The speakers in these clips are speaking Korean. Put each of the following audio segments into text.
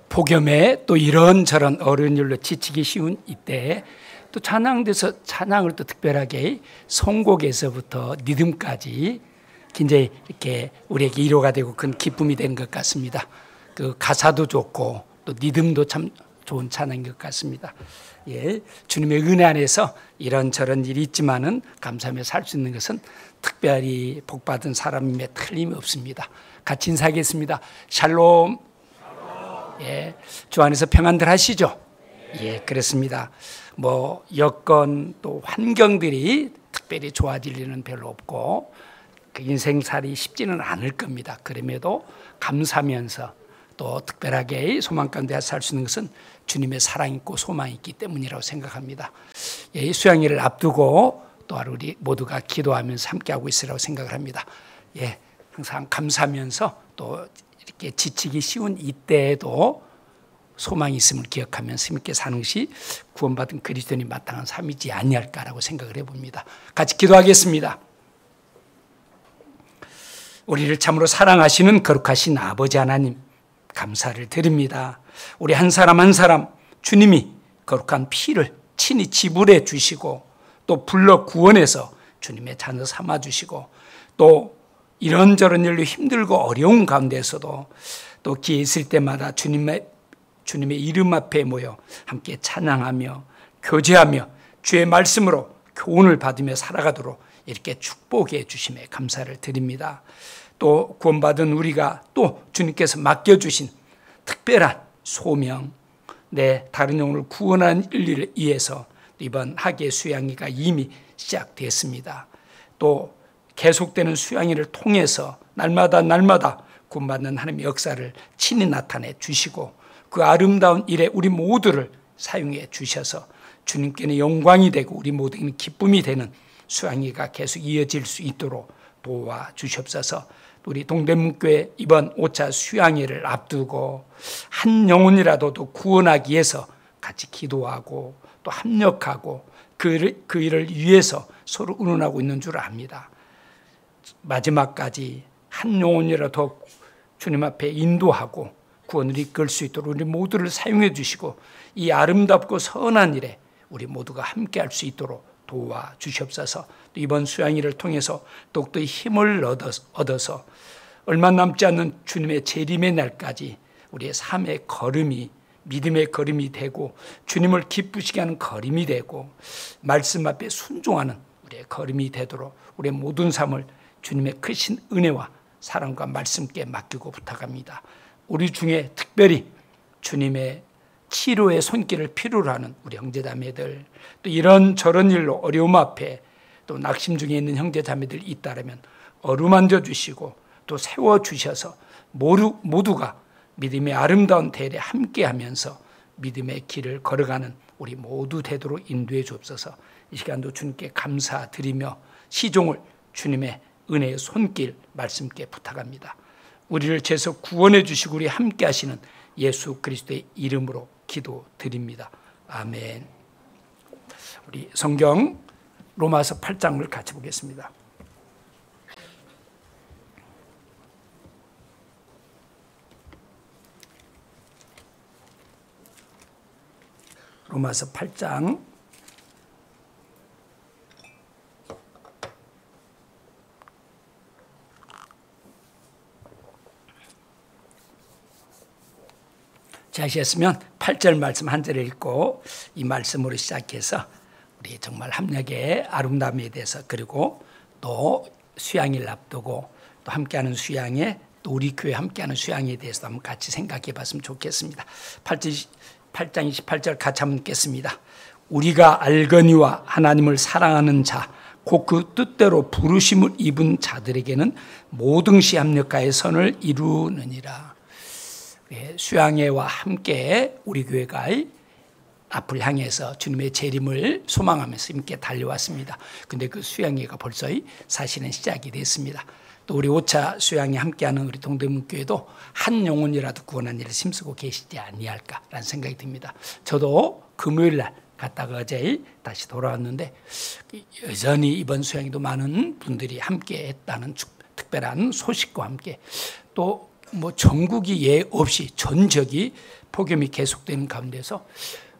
복염에 또 이런저런 어려운 일로 지치기 쉬운 이때 또 찬양을 또 특별하게 선곡에서부터 리듬까지 굉장히 이렇게 우리에게 위로가 되고 큰 기쁨이 되는 것 같습니다. 그 가사도 좋고 또 리듬도 참 좋은 찬양인 것 같습니다. 주님의 은혜 안에서 이런저런 일이 있지만은 감사하며 살 수 있는 것은 특별히 복받은 사람임에 틀림이 없습니다. 같이 인사하겠습니다. 샬롬. 주 안에서 평안들 하시죠? 그렇습니다. 여건 또 환경들이 특별히 좋아질 일은 별로 없고 그 인생살이 쉽지는 않을 겁니다. 그럼에도 감사하면서 또 특별하게 소망 가운데 살 수 있는 것은 주님의 사랑이 있고 소망이 있기 때문이라고 생각합니다. 수양일을 앞두고 또 우리 모두가 기도하면서 함께하고 있으라고 생각을 합니다. 항상 감사하면서 또 이렇게 지치기 쉬운 이때에도 소망이 있음을 기억하면서 힘있게 사는 것이 구원받은 그리스도인이 마땅한 삶이지 아니할까라고 생각을 해봅니다. 같이 기도하겠습니다. 우리를 참으로 사랑하시는 거룩하신 아버지 하나님, 감사를 드립니다. 우리 한 사람 한 사람 주님이 거룩한 피를 친히 지불해 주시고 또 불러 구원해서 주님의 자녀 삼아 주시고 또 이런저런 일로 힘들고 어려운 가운데서도 또 기회 있을 때마다 주님의 이름 앞에 모여 함께 찬양하며 교제하며 주의 말씀으로 교훈을 받으며 살아가도록 이렇게 축복해 주심에 감사를 드립니다. 또 구원받은 우리가 또 주님께서 맡겨주신 특별한 소명, 다른 영혼을 구원하는 일을 위해서 이번 학예 수양회가 이미 시작됐습니다. 또 계속되는 수양회를 통해서 날마다 구원받는 하나님의 역사를 친히 나타내 주시고 그 아름다운 일에 우리 모두를 사용해 주셔서 주님께는 영광이 되고 우리 모두에게는 기쁨이 되는 수양회가 계속 이어질 수 있도록 도와주시옵소서. 우리 동대문교회 이번 5차 수양회를 앞두고 한 영혼이라도 또 구원하기 위해서 같이 기도하고 또 합력하고 그 일을 위해서 서로 의논하고 있는 줄 압니다. 마지막까지 한 영혼이라도 주님 앞에 인도하고 구원을 이끌 수 있도록 우리 모두를 사용해 주시고 이 아름답고 선한 일에 우리 모두가 함께할 수 있도록 도와주시옵소서. 이번 수양회를 통해서 더욱더 힘을 얻어서 얼마 남지 않는 주님의 재림의 날까지 우리의 삶의 걸음이 믿음의 걸음이 되고 주님을 기쁘시게 하는 걸음이 되고 말씀 앞에 순종하는 우리의 걸음이 되도록 우리의 모든 삶을 주님의 크신 은혜와 사랑과 말씀께 맡기고 부탁합니다. 우리 중에 특별히 주님의 치료의 손길을 필요로 하는 우리 형제자매들, 또 이런저런 일로 어려움 앞에 또 낙심 중에 있는 형제자매들이 있다면 어루만져 주시고 또 세워주셔서 모두가 믿음의 아름다운 대례에 함께하면서 믿음의 길을 걸어가는 우리 모두 되도록 인도해 주옵소서. 이 시간도 주님께 감사드리며 시종을 주님의 은혜의 손길 말씀께 부탁합니다. 우리를 죄에서 구원해 주시고 우리 함께 하시는 예수 그리스도의 이름으로 기도드립니다. 아멘. 우리 성경 로마서 8장을 같이 보겠습니다. 로마서 8장 하셨으면 8절 말씀 한 절을 읽고 이 말씀으로 시작해서 우리 정말 합력의 아름다움에 대해서 그리고 또 수양일 앞두고 또 함께하는 수양에 또 우리 교회 함께하는 수양에 대해서 한번 같이 생각해 봤으면 좋겠습니다. 8장 28절 같이 한번 읽겠습니다. 우리가 알거니와 하나님을 사랑하는 자 곧 그 뜻대로 부르심을 입은 자들에게는 모든 시 합력하여 선을 이루느니라. 수양회와 함께 우리 교회가 앞을 향해서 주님의 재림을 소망하면서 함께 달려왔습니다. 근데 그 수양회가 벌써 사실은 시작이 됐습니다. 또 우리 5차 수양회 함께하는 우리 동대문교회도 한 영혼이라도 구원한 일을 힘쓰고 계시지 아니할까라는 생각이 듭니다. 저도 금요일 날 갔다가 어제 다시 돌아왔는데 여전히 이번 수양회도 많은 분들이 함께 했다는 특별한 소식과 함께 또 뭐 전국이 예 없이 전적이 폭염이 계속되는 가운데서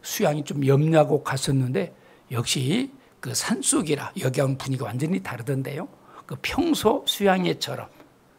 수양이 좀 염려하고 갔었는데 역시 그 산속이라 여기하고는 분위기가 완전히 다르던데요. 그 평소 수양회처럼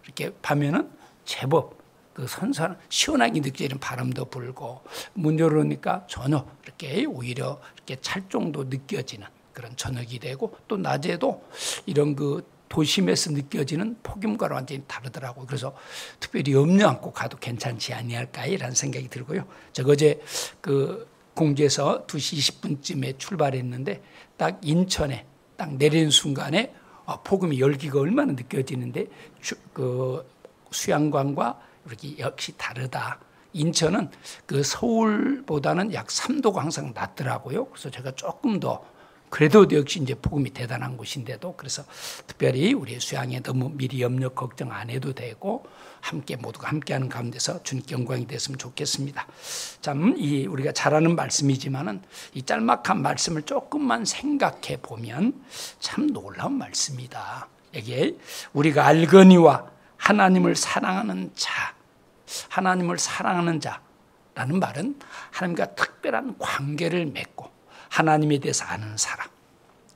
이렇게 가면은 제법 그 선선한 시원하게 느껴지는 바람도 불고 문 열으니까 전혀 이렇게 오히려 이렇게 찰정도 느껴지는 그런 저녁이 되고 또 낮에도 이런 그 도심에서 느껴지는 폭염과는 완전히 다르더라고요. 그래서 특별히 염려 않고 가도 괜찮지 아니할까라는 생각이 들고요. 제가 어제 그 공주에서 2시 20분쯤에 출발했는데 딱 인천에 딱 내리는 순간에 폭염의 열기가 얼마나 느껴지는데 그 수양관과 이렇게 역시 다르다. 인천은 그 서울보다는 약 3도가 항상 낮더라고요. 그래서 제가 조금 더 그래도 역시 이제 폭염이 대단한 곳인데도 그래서 특별히 우리 수양에 너무 미리 염려 걱정 안 해도 되고 함께 모두가 함께하는 가운데서 주님께 영광이 됐으면 좋겠습니다. 참 이 우리가 잘 아는 말씀이지만은 이 짤막한 말씀을 조금만 생각해 보면 참 놀라운 말씀이다. 이게 우리가 알거니와 하나님을 사랑하는 자, 하나님을 사랑하는 자라는 말은 하나님과 특별한 관계를 맺고 하나님에 대해서 아는 사람,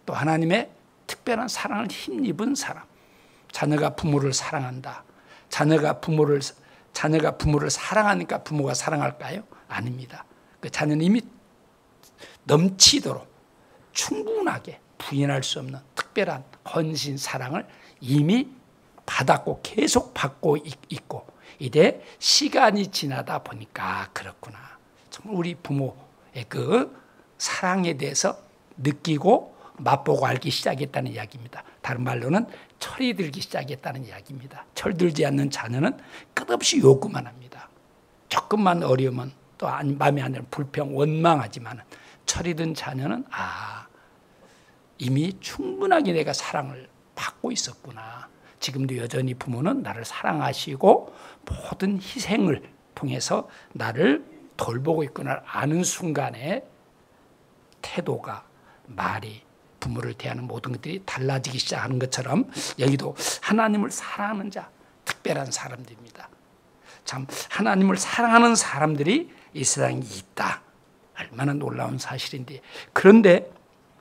또 하나님의 특별한 사랑을 힘입은 사람. 자녀가 부모를 사랑한다. 자녀가 부모를 사랑하니까 부모가 사랑할까요? 아닙니다. 그 자녀는 이미 넘치도록 충분하게 부인할 수 없는 특별한 헌신 사랑을 이미 받았고 계속 받고 있고 이제 시간이 지나다 보니까 그렇구나. 정말 우리 부모의 그 사랑에 대해서 느끼고 맛보고 알기 시작했다는 이야기입니다. 다른 말로는 철이 들기 시작했다는 이야기입니다. 철들지 않는 자녀는 끝없이 요구만 합니다. 조금만 어려우면 또 마음에 안 드는 불평, 원망하지만 철이 든 자녀는 이미 충분하게 내가 사랑을 받고 있었구나. 지금도 여전히 부모는 나를 사랑하시고 모든 희생을 통해서 나를 돌보고 있구나 아는 순간에 태도가, 말이, 부모를 대하는 모든 것들이 달라지기 시작하는 것처럼 여기도 하나님을 사랑하는 자, 특별한 사람들입니다. 참 하나님을 사랑하는 사람들이 이 세상에 있다. 얼마나 놀라운 사실인데 그런데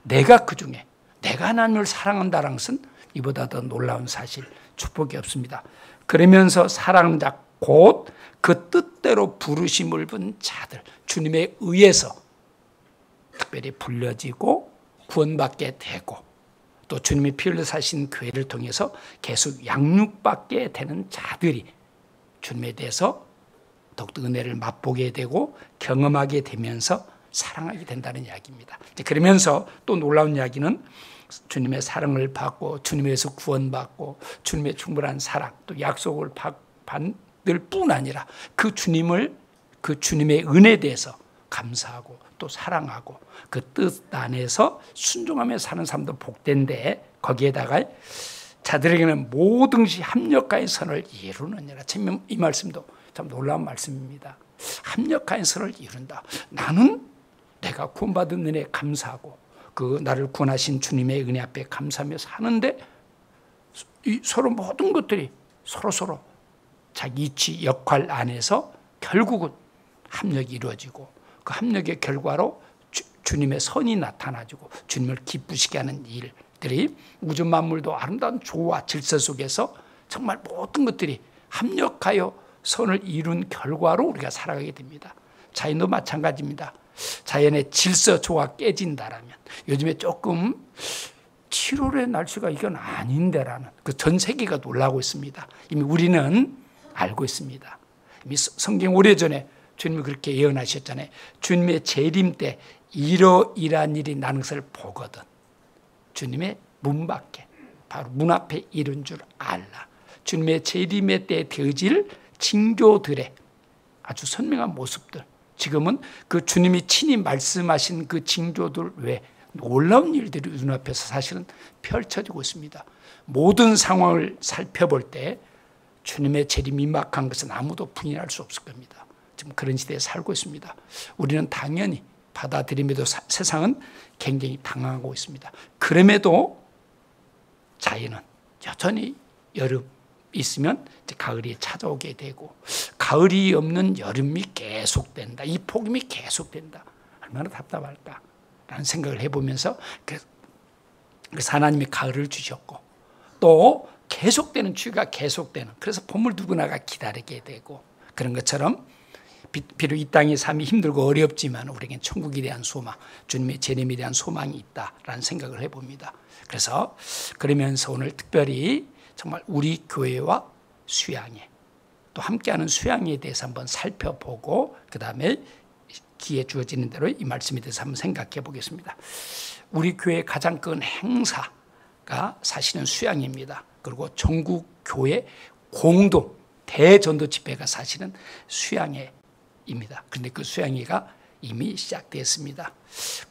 내가 그중에 내가 하나님을 사랑한다는 것은 이보다 더 놀라운 사실, 축복이 없습니다. 그러면서 사랑하는 자, 곧 그 뜻대로 부르심을 본 자들, 주님에 의해서 특별히 불려지고 구원받게 되고 또 주님이 피 흘려 사신 교회를 통해서 계속 양육받게 되는 자들이 주님에 대해서 더욱더 은혜를 맛보게 되고 경험하게 되면서 사랑하게 된다는 이야기입니다. 그러면서 또 놀라운 이야기는 주님의 사랑을 받고 주님에서 구원받고 주님의 충분한 사랑 또 약속을 받을 뿐 아니라 그 주님의 은혜에 대해서 감사하고 또 사랑하고 그 뜻 안에서 순종하며 사는 사람도 복된데 거기에다가 자들에게는 모든것이 합력하여 선을 이루느니라. 참 이 말씀도 참 놀라운 말씀입니다. 합력하여 선을 이룬다. 나는 내가 구원받은 은혜에 감사하고 그 나를 구원하신 주님의 은혜 앞에 감사하며 사는데 서로 모든 것들이 서로 자기 이치 역할 안에서 결국은 합력이 이루어지고 그 합력의 결과로 주님의 선이 나타나지고 주님을 기쁘시게 하는 일들이 우주 만물도 아름다운 조화 질서 속에서 정말 모든 것들이 합력하여 선을 이룬 결과로 우리가 살아가게 됩니다. 자연도 마찬가지입니다. 자연의 질서 조화 깨진다라면 요즘에 조금 7월의 날씨가 이건 아닌데라는 그 전 세계가 놀라고 있습니다. 이미 우리는 알고 있습니다. 이미 성경 오래전에 주님이 그렇게 예언하셨잖아요. 주님의 재림 때 이러이러한 일이 나는 것을 보거든. 주님의 문 밖에 바로 문 앞에 이른 줄 알라. 주님의 재림의 때 되어질 징조들의 아주 선명한 모습들, 지금은 그 주님이 친히 말씀하신 그 징조들 외에 놀라운 일들이 눈앞에서 사실은 펼쳐지고 있습니다. 모든 상황을 살펴볼 때 주님의 재림이 임박한 것은 아무도 부인할 수 없을 겁니다. 지금 그런 시대에 살고 있습니다. 우리는 당연히 받아들임에도 세상은 굉장히 당황하고 있습니다. 그럼에도 자연은 여전히 여름, 있으면 이제 가을이 찾아오게 되고, 가을이 없는 여름이 계속된다. 이 폭염이 계속된다. 얼마나 답답할까라는 생각을 해보면서, 그래서 하나님이 가을을 주셨고, 또 계속되는 추위가 계속되는, 그래서 봄을 누구나가 기다리게 되고, 그런 것처럼 비록 이 땅의 삶이 힘들고 어렵지만 우리에겐 천국에 대한 소망, 주님의 재림에 대한 소망이 있다라는 생각을 해봅니다. 그래서 그러면서 오늘 특별히 정말 우리 교회와 수양회, 또 함께하는 수양회에 대해서 한번 살펴보고, 그 다음에 기회 주어지는 대로 이 말씀에 대해서 한번 생각해 보겠습니다. 우리 교회의 가장 큰 행사가 사실은 수양회입니다. 그리고 전국 교회 공동 대전도 집회가 사실은 수양회입니다. 그런데 그 수양회가 이미 시작됐습니다.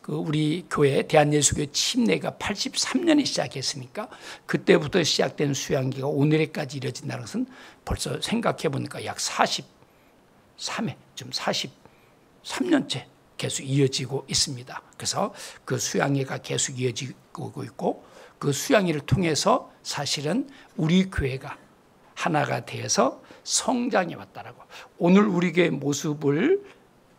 그 우리 교회 대한예수교회 침례가 83년에 시작했으니까 그때부터 시작된 수양회가 오늘에까지 이뤄진다는 것은 벌써 생각해 보니까 약 43회, 좀 43년째 계속 이어지고 있습니다. 그래서 그 수양회가 계속 이어지고 있고, 그 수양회를 통해서 사실은 우리 교회가 하나가 되어서 성장해 왔다라고. 오늘 우리 교회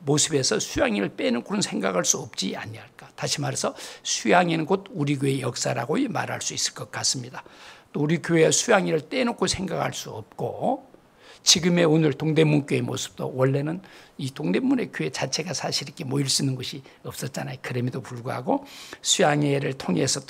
모습에서 수양회를 빼놓고는 생각할 수 없지 않냐할까. 다시 말해서 수양회는 곧 우리 교회의 역사라고 말할 수 있을 것 같습니다. 또 우리 교회의 수양회를 떼놓고 생각할 수 없고, 지금의 오늘 동대문 교회 모습도 원래는 이 동대문의 교회 자체가 사실 이렇게 모일 수 있는 곳이 없었잖아요. 그럼에도 불구하고 수양회를 통해서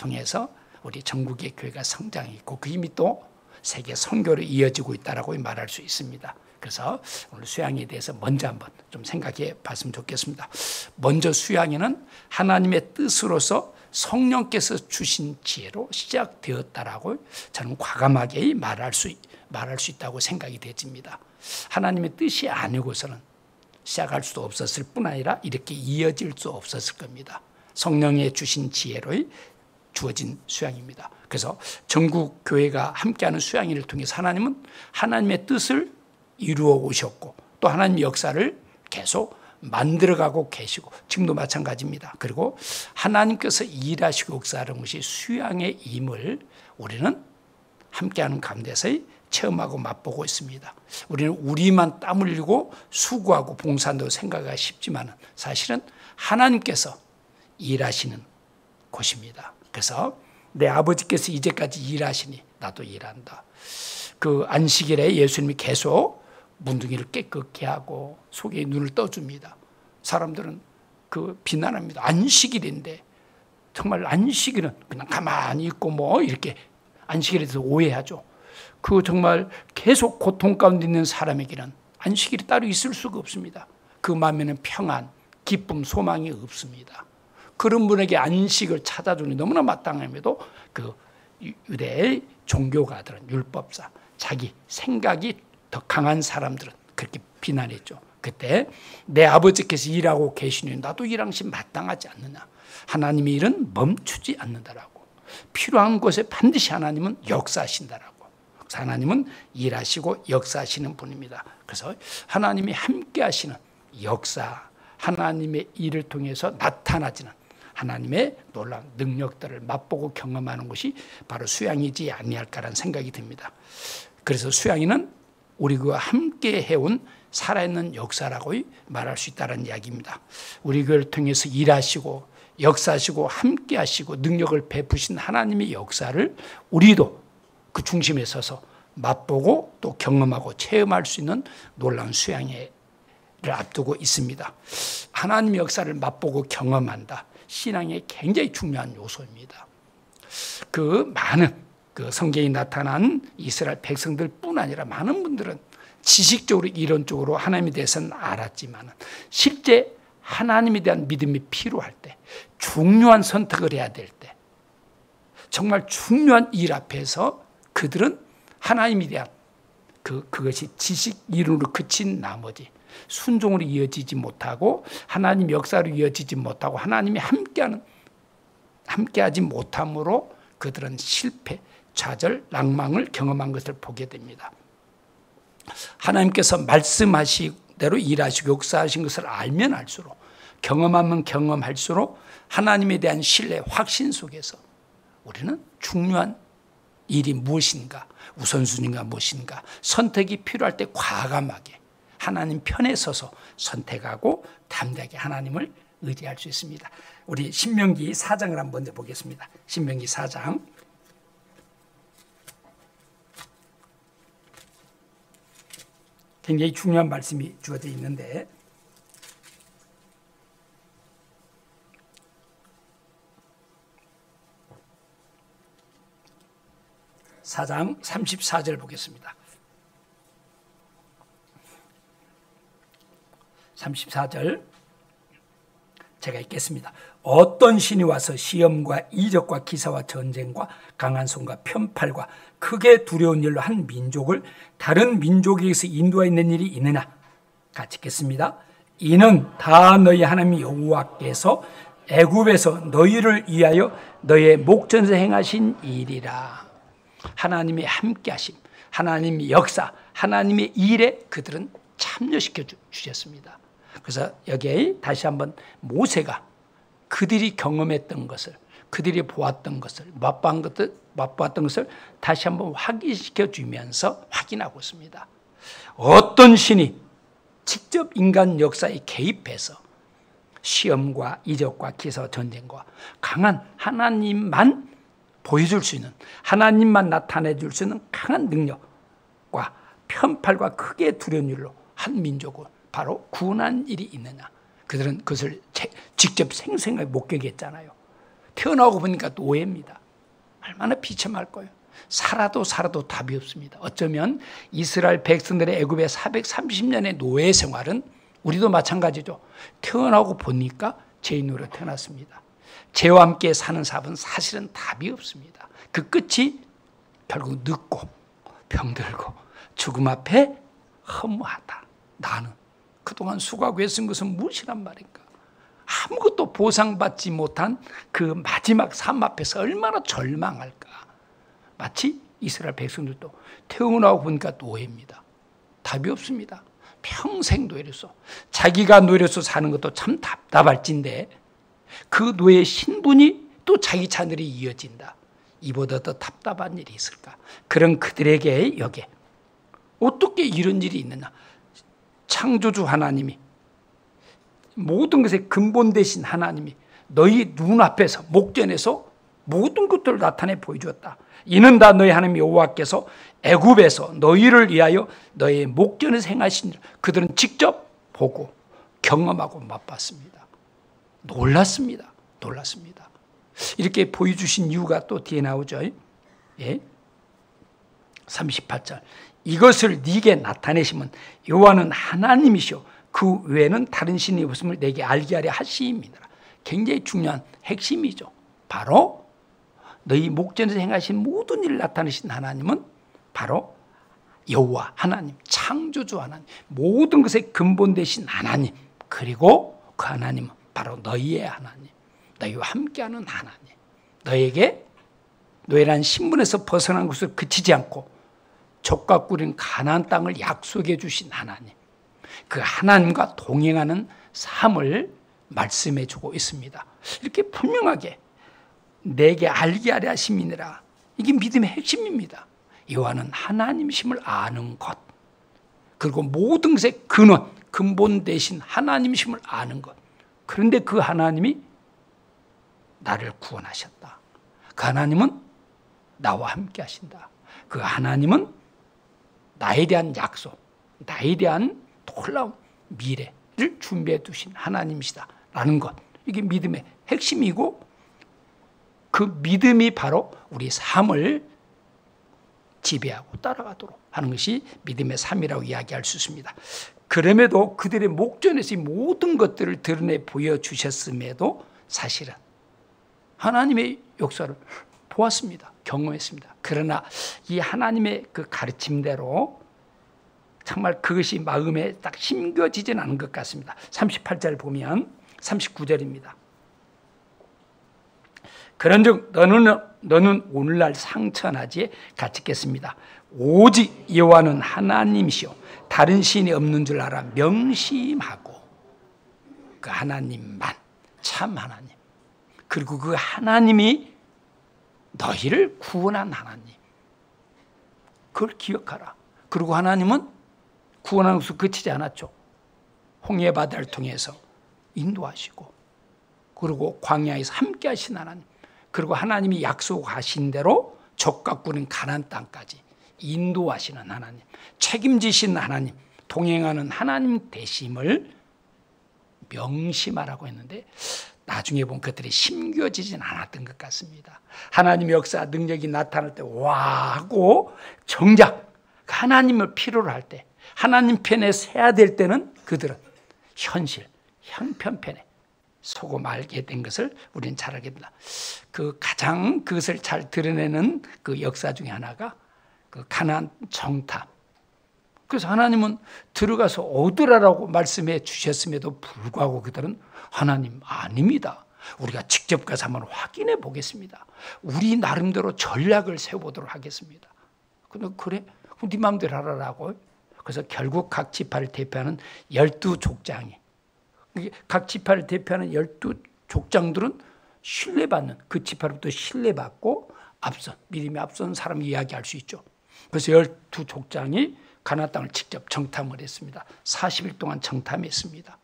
우리 전국의 교회가 성장했고, 그 힘이 또 세계 선교로 이어지고 있다라고 말할 수 있습니다. 그래서 오늘 수양회에 대해서 먼저 한번 좀 생각해 봤으면 좋겠습니다. 먼저 수양회는 하나님의 뜻으로서 성령께서 주신 지혜로 시작되었다라고 저는 과감하게 말할 수 있다고 생각이 되집니다. 하나님의 뜻이 아니고서는 시작할 수도 없었을 뿐 아니라 이렇게 이어질 수 없었을 겁니다. 성령의 주신 지혜로 주어진 수양입니다. 그래서 전국 교회가 함께하는 수양회를 통해서 하나님은 하나님의 뜻을 이루어 오셨고, 또 하나님의 역사를 계속 만들어가고 계시고, 지금도 마찬가지입니다. 그리고 하나님께서 일하시고 역사하는 것이 수양의 임을 우리는 함께하는 가운데서 체험하고 맛보고 있습니다. 우리는 우리만 땀 흘리고 수고하고 봉사한다고 생각하기 쉽지만 사실은 하나님께서 일하시는 곳입니다. 그래서 내 아버지께서 이제까지 일하시니 나도 일한다. 그 안식일에 예수님이 계속 문둥이를 깨끗게 하고 속에 눈을 떠줍니다. 사람들은 그 비난합니다. 안식일인데, 정말 안식일은 그냥 가만히 있고 뭐 이렇게 안식일에 대해서 오해하죠. 그 정말 계속 고통 가운데 있는 사람에게는 안식일이 따로 있을 수가 없습니다. 그 마음에는 평안, 기쁨, 소망이 없습니다. 그런 분에게 안식을 찾아주니 너무나 마땅함에도 그 유대의 종교가들은, 율법사, 자기 생각이 더 강한 사람들은 그렇게 비난했죠. 그때 내 아버지께서 일하고 계시니 나도 일하는 것이 마땅하지 않느냐. 하나님의 일은 멈추지 않는다라고. 필요한 곳에 반드시 하나님은 역사하신다라고. 하나님은 일하시고 역사하시는 분입니다. 그래서 하나님이 함께 하시는 역사, 하나님의 일을 통해서 나타나지는 하나님의 놀라운 능력들을 맛보고 경험하는 것이 바로 수양이지 아니할까라는 생각이 듭니다. 그래서 수양이는 우리 교회와 함께 해온 살아있는 역사라고 말할 수 있다는 이야기입니다. 우리 교회를 통해서 일하시고 역사하시고 함께 하시고 능력을 베푸신 하나님의 역사를 우리도 그 중심에 서서 맛보고 또 경험하고 체험할 수 있는 놀라운 수양회를 앞두고 있습니다. 하나님의 역사를 맛보고 경험한다. 신앙의 굉장히 중요한 요소입니다. 그 많은 그 성경에 나타난 이스라엘 백성들뿐 아니라 많은 분들은 지식적으로 이론적으로 하나님에 대해서는 알았지만 실제 하나님에 대한 믿음이 필요할 때, 중요한 선택을 해야 될 때, 정말 중요한 일 앞에서 그들은 하나님에 대한 그것이 지식 이론으로 그친 나머지 순종으로 이어지지 못하고 하나님 역사로 이어지지 못하고 하나님이 함께하지 못함으로 그들은 실패, 좌절, 낭망을 경험한 것을 보게 됩니다. 하나님께서 말씀하신 대로 일하시고 역사하신 것을 알면 알수록, 경험하면 경험할수록 하나님에 대한 신뢰, 확신 속에서 우리는 중요한 일이 무엇인가, 우선순위가 무엇인가, 선택이 필요할 때 과감하게 하나님 편에 서서 선택하고 담대하게 하나님을 의지할 수 있습니다. 우리 신명기 4장을 한번 먼저 보겠습니다. 신명기 4장. 굉장히 중요한 말씀이 주어져 있는데, 4장 34절 보겠습니다. 34절 제가 읽겠습니다. 어떤 신이 와서 시험과 이적과 기사와 전쟁과 강한 손과 편팔과 크게 두려운 일로 한 민족을 다른 민족에게서 인도하는 일이 있느냐? 같이 읽겠습니다. 이는 다 너희 하나님 여호와께서 애굽에서 너희를 위하여 너희의 목전에서 행하신 일이라. 하나님의 함께하심, 하나님의 역사, 하나님의 일에 그들은 참여시켜 주셨습니다. 그래서 여기에 다시 한번 모세가 그들이 경험했던 것을, 그들이 보았던 것을, 맛보았던 것을 다시 한번 확인시켜 주면서 확인하고 있습니다. 어떤 신이 직접 인간 역사에 개입해서 시험과 이적과 기사와 전쟁과 강한 하나님만 보여줄 수 있는, 하나님만 나타내 줄 수 있는 강한 능력과 편팔과 크게 두려운 일로 한 민족을 바로 구원한 일이 있느냐? 그들은 그것을 직접 생생하게 목격했잖아요. 태어나고 보니까 노예입니다. 얼마나 비참할 거예요. 살아도 답이 없습니다. 어쩌면 이스라엘 백성들의 애굽의 430년의 노예 생활은 우리도 마찬가지죠. 태어나고 보니까 죄인으로 태어났습니다. 죄와 함께 사는 삶은 사실은 답이 없습니다. 그 끝이 결국 늙고 병들고 죽음 앞에 허무하다. 나는 그동안 수고하고 애쓴 것은 무엇이란 말인가? 아무것도 보상받지 못한 그 마지막 삶 앞에서 얼마나 절망할까? 마치 이스라엘 백성들도 태어나고 보니까 노예입니다. 답이 없습니다. 평생 노예로서, 자기가 노예로서 사는 것도 참 답답할진데 그 노예 신분이 또 자기 자녀들이 이어진다. 이보다 더 답답한 일이 있을까? 그런 그들에게 여기에 어떻게 이런 일이 있느냐? 창조주 하나님이, 모든 것의 근본 되신 하나님이 너희 눈앞에서, 목전에서 모든 것들을 나타내 보여주었다. 이는 다 너희 하나님 여호와께서 애굽에서 너희를 위하여 너희의 목전에서 행하신 일, 그들은 직접 보고 경험하고 맛봤습니다. 놀랐습니다. 이렇게 보여주신 이유가 또 뒤에 나오죠. 예? 38절. 이것을 네게 나타내시면 여호와는 하나님이시오 그 외에는 다른 신이 없음을 내게 알게 하려 하시입니다. 굉장히 중요한 핵심이죠. 바로 너희 목전에서 행하신 모든 일을 나타내신 하나님은 바로 여호와 하나님, 창조주 하나님, 모든 것의 근본 되신 하나님, 그리고 그 하나님은 바로 너희의 하나님, 너희와 함께하는 하나님, 너에게 노예란 신분에서 벗어난 것을 그치지 않고 족과 꿀인 가나안 땅을 약속해 주신 하나님, 그 하나님과 동행하는 삶을 말씀해 주고 있습니다. 이렇게 분명하게 내게 알게 하려 하심이니라. 이게 믿음의 핵심입니다. 여호와는 하나님이심을 아는 것, 그리고 모든 것의 근원, 근본 되신 하나님이심을 아는 것. 그런데 그 하나님이 나를 구원하셨다. 그 하나님은 나와 함께 하신다. 그 하나님은 나에 대한 약속, 나에 대한 놀라운 미래를 준비해 두신 하나님이시다 라는 것, 이게 믿음의 핵심이고, 그 믿음이 바로 우리 삶을 지배하고 따라가도록 하는 것이 믿음의 삶이라고 이야기할 수 있습니다. 그럼에도 그들의 목전에서 이 모든 것들을 드러내 보여주셨음에도 사실은 하나님의 역사를 보았습니다. 경험했습니다. 그러나 이 하나님의 그 가르침대로 정말 그것이 마음에 딱 심겨지지는 않은 것 같습니다. 38절 보면 39절입니다. 그런즉 너는 오늘날 상처나지에 갇혔겠습니다. 오직 여호와는 하나님이시오 다른 신이 없는 줄 알아 명심하고, 그 하나님만 참 하나님, 그리고 그 하나님이 너희를 구원한 하나님, 그걸 기억하라. 그리고 하나님은 구원하는 것으로 그치지 않았죠. 홍해 바다를 통해서 인도하시고, 그리고 광야에서 함께 하신 하나님, 그리고 하나님이 약속하신 대로 족과 꿀인 가나안 땅까지 인도하시는 하나님, 책임지신 하나님, 동행하는 하나님 되심을 명심하라고 했는데, 나중에 보면 그들이 심겨지진 않았던 것 같습니다. 하나님의 역사 능력이 나타날 때 와 하고, 정작 하나님을 필요로 할 때, 하나님 편에 서야 될 때는 그들은 현실, 형편편에 서고 말게 된 것을 우리는 잘 알게 됩니다. 그 가장 그것을 잘 드러내는 그 역사 중에 하나가 그 가나안 정탐. 그래서 하나님은 들어가서 얻으라라고 말씀해 주셨음에도 불구하고 그들은 하나님 아닙니다. 우리가 직접 가서 한번 확인해 보겠습니다. 우리 나름대로 전략을 세워보도록 하겠습니다. 근데 그래? 네 마음대로 하라라고. 그래서 결국 각 지파를 대표하는 12족장이, 각 지파를 대표하는 12족장들은 신뢰받는, 그 지파로부터 신뢰받고 믿음에 앞선 사람 이야기할 수 있죠. 그래서 12족장이 가나안 땅을 직접 정탐을 했습니다. 40일 동안 정탐했습니다.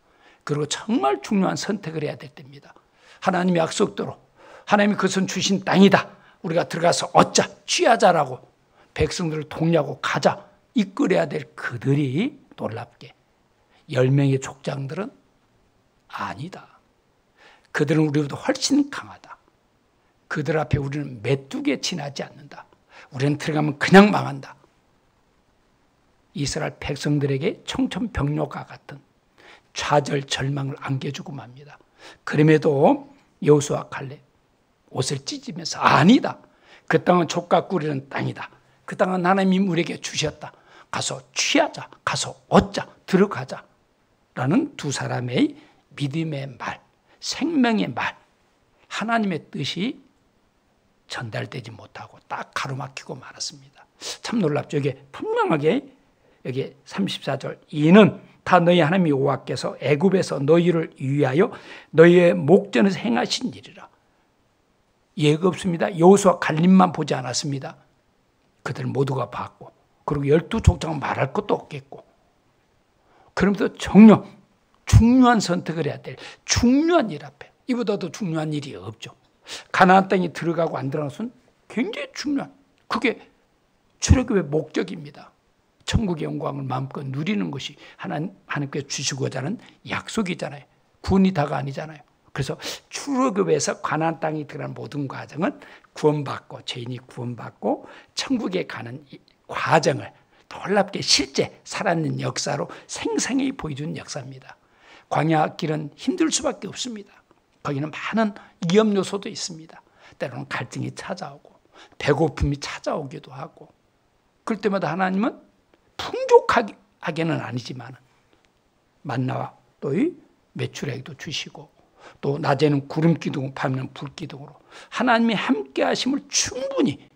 그리고 정말 중요한 선택을 해야 될 때입니다. 하나님의 약속대로 하나님이 그것은 주신 땅이다, 우리가 들어가서 얻자, 취하자라고 백성들을 독려하고 가자, 이끌어야 될 그들이 놀랍게 10명의 족장들은 아니다. 그들은 우리보다 훨씬 강하다. 그들 앞에 우리는 메뚜기에 지나지 않는다. 우리는 들어가면 그냥 망한다. 이스라엘 백성들에게 청천벽력과 같은 좌절, 절망을 안겨주고 맙니다. 그럼에도 여호수아와 갈렙 옷을 찢으면서 아니다, 그 땅은 족과 꿀이는 땅이다, 그 땅은 하나님이 우리에게 주셨다, 가서 취하자, 가서 얻자, 들어가자 라는 두 사람의 믿음의 말, 생명의 말, 하나님의 뜻이 전달되지 못하고 딱 가로막히고 말았습니다. 참 놀랍죠. 이게 분명하게 여기 34절, 이는 다 너희 하나님 여호와께서 애굽에서 너희를 위하여 너희의 목전에서 행하신 일이라. 예가 없습니다. 여호수아 갈렙만 보지 않았습니다. 그들 모두가 봤고, 그리고 12족장은 말할 것도 없겠고, 그러면서 정녕 중요한 선택을 해야 될 중요한 일 앞에, 이보다 더 중요한 일이 없죠. 가나안 땅에 들어가고 안 들어가는 것은 굉장히 중요한, 그게 출애굽의 목적입니다. 천국의 영광을 마음껏 누리는 것이 하나님께서 주시고자 하는 약속이잖아요. 구원이 다가 아니잖아요. 그래서 출애굽에서 가나안 땅에 들어가는 모든 과정은 구원받고, 죄인이 구원받고 천국에 가는 이 과정을 놀랍게 실제 살아있는 역사로 생생히 보여준 역사입니다. 광야 길은 힘들 수밖에 없습니다. 거기는 많은 위험 요소도 있습니다. 때로는 갈등이 찾아오고 배고픔이 찾아오기도 하고, 그럴 때마다 하나님은 풍족하게는 아니지만 만나와 또 메추라기도 주시고, 또 낮에는 구름 기둥, 밤에는 불 기둥으로 하나님의 함께 하심을 충분히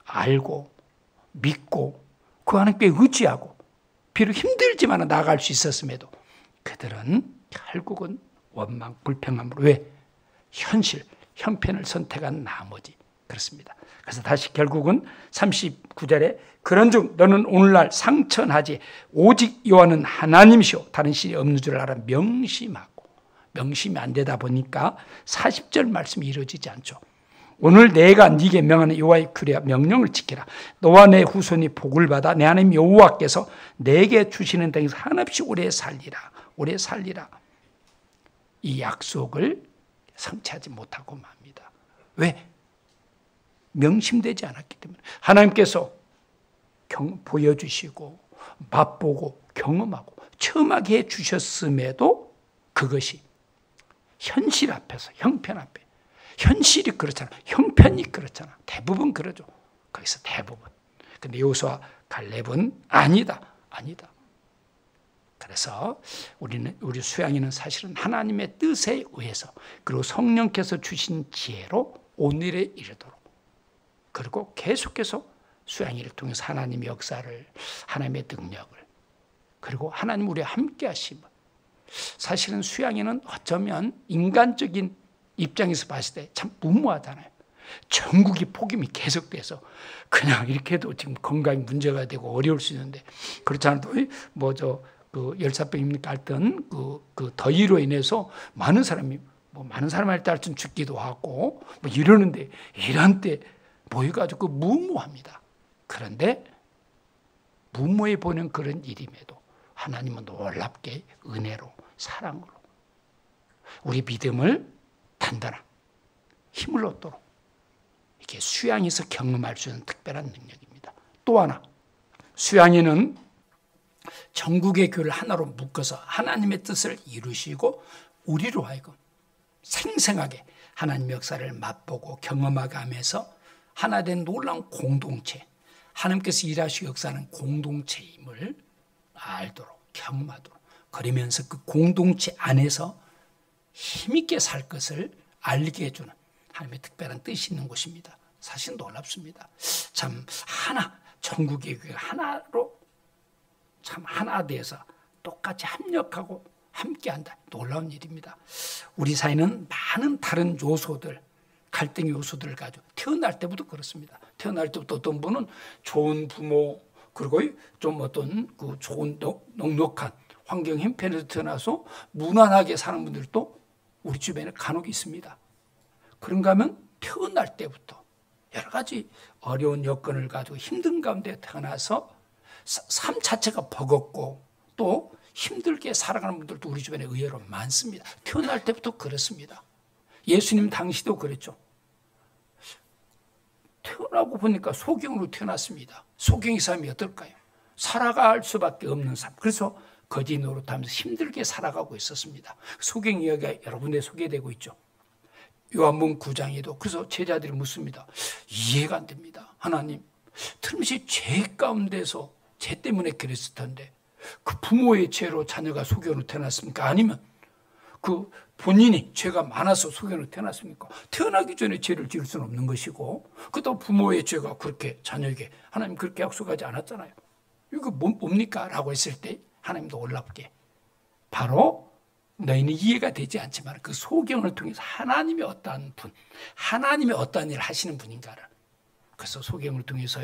알고 믿고 그 하나님께 의지하고, 비록 힘들지만 나아갈 수 있었음에도 그들은 결국은 원망, 불평함으로, 왜? 현실, 형편을 선택한 나머지 그렇습니다. 그래서 다시 결국은 39절에 그런즉 너는 오늘날 상천하지 오직 여호와는 하나님이시오 다른 신이 없는 줄 알아 명심하고, 명심이 안 되다 보니까 40절 말씀이 이루어지지 않죠. 오늘 내가 네게 명하는 여호와의 규례와 명령을 지키라. 너와 내 후손이 복을 받아 내 하나님 여호와께서 내게 주시는 땅에서 한없이 오래 살리라. 오래 살리라. 이 약속을 성취하지 못하고 맙니다. 왜? 명심되지 않았기 때문에. 하나님께서 보여주시고 맛보고 경험하고 체험하게 해주셨음에도 그것이 현실 앞에서, 형편 앞에, 현실이 그렇잖아, 형편이 그렇잖아, 대부분 그러죠. 거기서 대부분. 근데 여호수아 갈렙은 아니다. 그래서 우리 수양이는 사실은 하나님의 뜻에 의해서, 그리고 성령께서 주신 지혜로 오늘에 이르도록, 그리고 계속해서 수양이를 통해서 하나님의 역사를, 하나님의 능력을, 그리고 하나님 우리와 함께 하심을. 사실은 수양이는 어쩌면 인간적인 입장에서 봤을 때 참 무모하잖아요. 전국이 폭염이 계속돼서 그냥 이렇게 해도 지금 건강에 문제가 되고 어려울 수 있는데, 그렇지 않아도 그 열사병입니까 하여튼 그 더위로 인해서 많은 사람이 많은 사람한테 할땐 죽기도 하고 이러는데, 이런 때 모여가지고 무모합니다. 그런데 무모해 보는 그런 일임에도 하나님은 놀랍게 은혜로 사랑으로 우리 믿음을 단단한 힘을 얻도록 이렇게 수양에서 경험할 수 있는 특별한 능력입니다. 또 하나, 수양에는 전국의 교회를 하나로 묶어서 하나님의 뜻을 이루시고 우리로 하여금 생생하게 하나님의 역사를 맛보고 경험하게 하면서 하나된 놀라운 공동체, 하나님께서 일하시고 역사하는 공동체임을 알도록 경험하도록, 그러면서 그 공동체 안에서 힘있게 살 것을 알게 해주는 하나님의 특별한 뜻이 있는 곳입니다. 사실 놀랍습니다. 참 하나, 전국의 교회가 하나로 참 하나 돼서 똑같이 합력하고 함께한다. 놀라운 일입니다. 우리 사회는 많은 다른 요소들, 갈등의 요소들을 가지고 태어날 때부터 그렇습니다. 태어날 때부터 어떤 분은 좋은 부모, 그리고 좀 어떤 그 좋은 넉넉한 환경 형편에서 태어나서 무난하게 사는 분들도 우리 주변에 간혹 있습니다. 그런가 하면 태어날 때부터 여러 가지 어려운 여건을 가지고 힘든 가운데 태어나서 삶 자체가 버겁고 또 힘들게 살아가는 분들도 우리 주변에 의외로 많습니다. 태어날 때부터 그렇습니다. 예수님 당시도 그랬죠. 태어나고 보니까 소경으로 태어났습니다. 소경의 삶이 어떨까요? 살아갈 수밖에 없는 삶. 그래서 거지 노릇하면서 힘들게 살아가고 있었습니다. 소경 이야기가 여러 군데 소개되고 있죠. 요한복음 9장에도. 그래서 제자들이 묻습니다. 이해가 안 됩니다. 하나님, 틀림없이 죄 가운데서 죄 때문에 그랬을 텐데 그 부모의 죄로 자녀가 소경으로 태어났습니까? 아니면 그 본인이 죄가 많아서 소경으로 태어났습니까? 태어나기 전에 죄를 지을 수는 없는 것이고, 그렇다고 부모의 죄가 그렇게 자녀에게 하나님 그렇게 약속하지 않았잖아요. 이거 뭡니까? 라고 했을 때 하나님도 놀랍게 바로 너희는 이해가 되지 않지만 그 소경을 통해서 하나님이 어떠한 분, 하나님이 어떠한 일을 하시는 분인가를, 그래서 소경을 통해서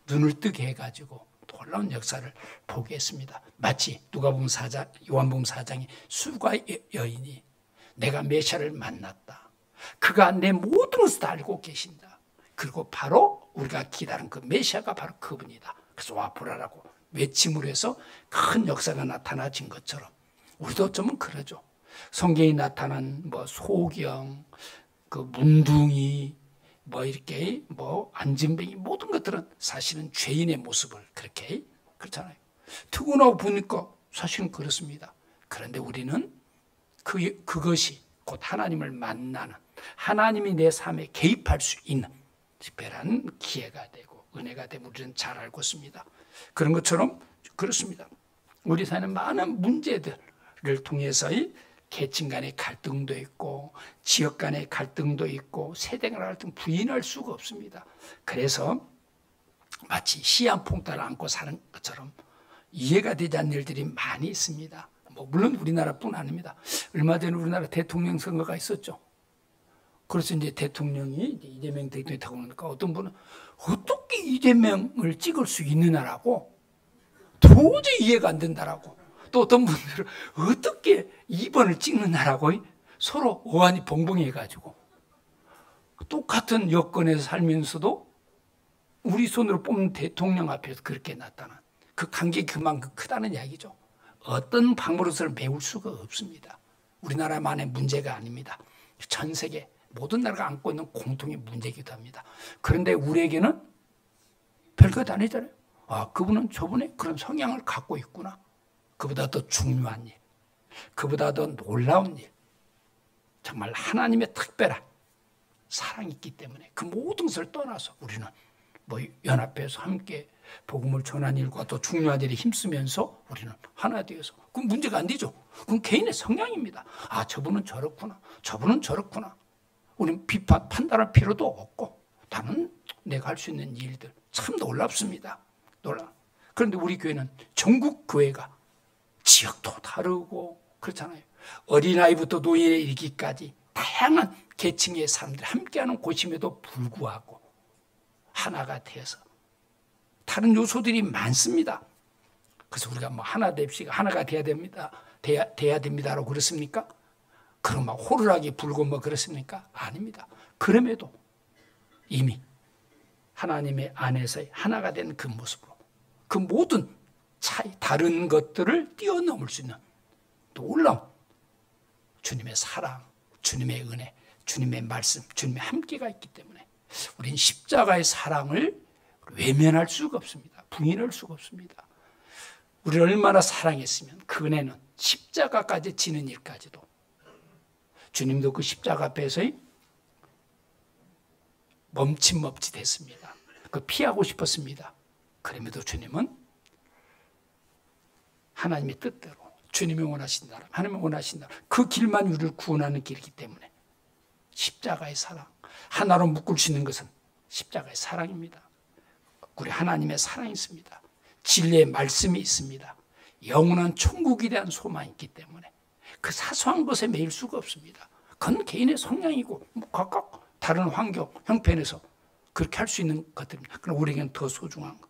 눈을 뜨게 해가지고 놀라운 역사를 보게 했습니다. 마치 누가복음 4장, 요한복음 4장의 수가 여인이 내가 메시아를 만났다. 그가 내 모든 것을 다 알고 계신다. 그리고 바로 우리가 기다린 그 메시아가 바로 그분이다. 그래서 와 보라라고 외침으로 해서 큰 역사가 나타나진 것처럼 우리도 어쩌면 그러죠. 성경에 나타난 소경, 그 문둥이, 이렇게 안진뱅이 모든 것들은 사실은 죄인의 모습을 그렇게 그렇잖아요. 특훈하고 보니까 사실은 그렇습니다. 그런데 우리는 그것이 곧 하나님을 만나는, 하나님이 내 삶에 개입할 수 있는 특별한 기회가 되고 은혜가 되고 우리는 잘 알고 있습니다. 그런 것처럼 그렇습니다. 우리 사회는 많은 문제들을 통해서의 계층 간의 갈등도 있고 지역 간의 갈등도 있고 세대 간의 갈등 부인할 수가 없습니다. 그래서 마치 시한폭탄을 안고 사는 것처럼 이해가 되지 않는 일들이 많이 있습니다. 물론 우리나라뿐 아닙니다. 얼마 전에 우리나라 대통령 선거가 있었죠. 그래서 이제 대통령이 이재명 대통령이 타고 오니까 어떤 분은 어떻게 이재명을 찍을 수 있느냐라고 도저히 이해가 안 된다라고, 또 어떤 분들은 어떻게 2번을 찍느냐라고 서로 어안이 벙벙해가지고 똑같은 여건에서 살면서도 우리 손으로 뽑는 대통령 앞에서 그렇게 나타난 그 간격이 그만큼 크다는 이야기죠. 어떤 방법으로서는 메울 수가 없습니다. 우리나라만의 문제가 아닙니다. 전 세계 모든 나라가 안고 있는 공통의 문제이기도 합니다. 그런데 우리에게는 별것 아니잖아요. 그분은 저분의 그런 성향을 갖고 있구나. 그보다 더 중요한 일, 그보다 더 놀라운 일, 정말 하나님의 특별한 사랑이 있기 때문에 그 모든 것을 떠나서 우리는 연합해서 함께 복음을 전하는 일과 또 중요한 일에 힘쓰면서 우리는 하나 되어서, 그건 문제가 안 되죠. 그건 개인의 성향입니다. 저분은 저렇구나, 저분은 저렇구나. 우리는 비판, 판단할 필요도 없고 다른 내가 할 수 있는 일들 참 놀랍습니다. 그런데 우리 교회는 전국 교회가 지역도 다르고 그렇잖아요. 어린아이부터 노인에 이르기까지 다양한 계층의 사람들이 함께하는 곳임에도 불구하고 하나가 되어서 다른 요소들이 많습니다. 그래서 우리가 뭐 하나 됩시다, 하나가 돼야 됩니다, 돼야 됩니다라고 그렇습니까? 그럼 막 호루라기 불고 뭐 그렇습니까? 아닙니다. 그럼에도 이미 하나님의 안에서의 하나가 된 그 모습으로 그 모든 차이, 다른 것들을 뛰어넘을 수 있는 놀라운 주님의 사랑, 주님의 은혜, 주님의 말씀, 주님의 함께가 있기 때문에 우리는 십자가의 사랑을 외면할 수가 없습니다. 부인할 수가 없습니다. 우리를 얼마나 사랑했으면 그 은혜는 십자가까지 지는 일까지도, 주님도 그 십자가 앞에서의 멈칫멈칫 했습니다. 그 피하고 싶었습니다. 그럼에도 주님은 하나님의 뜻대로, 주님이 원하신다, 하나님이 원하신다, 그 길만 우리를 구원하는 길이기 때문에 십자가의 사랑, 하나로 묶을 수 있는 것은 십자가의 사랑입니다. 우리 하나님의 사랑이 있습니다. 진리의 말씀이 있습니다. 영원한 천국에 대한 소망이 있기 때문에 그 사소한 것에 매일 수가 없습니다. 그건 개인의 성향이고 각각 다른 환경, 형편에서 그렇게 할 수 있는 것들입니다. 그럼 우리에게는 더 소중한 것.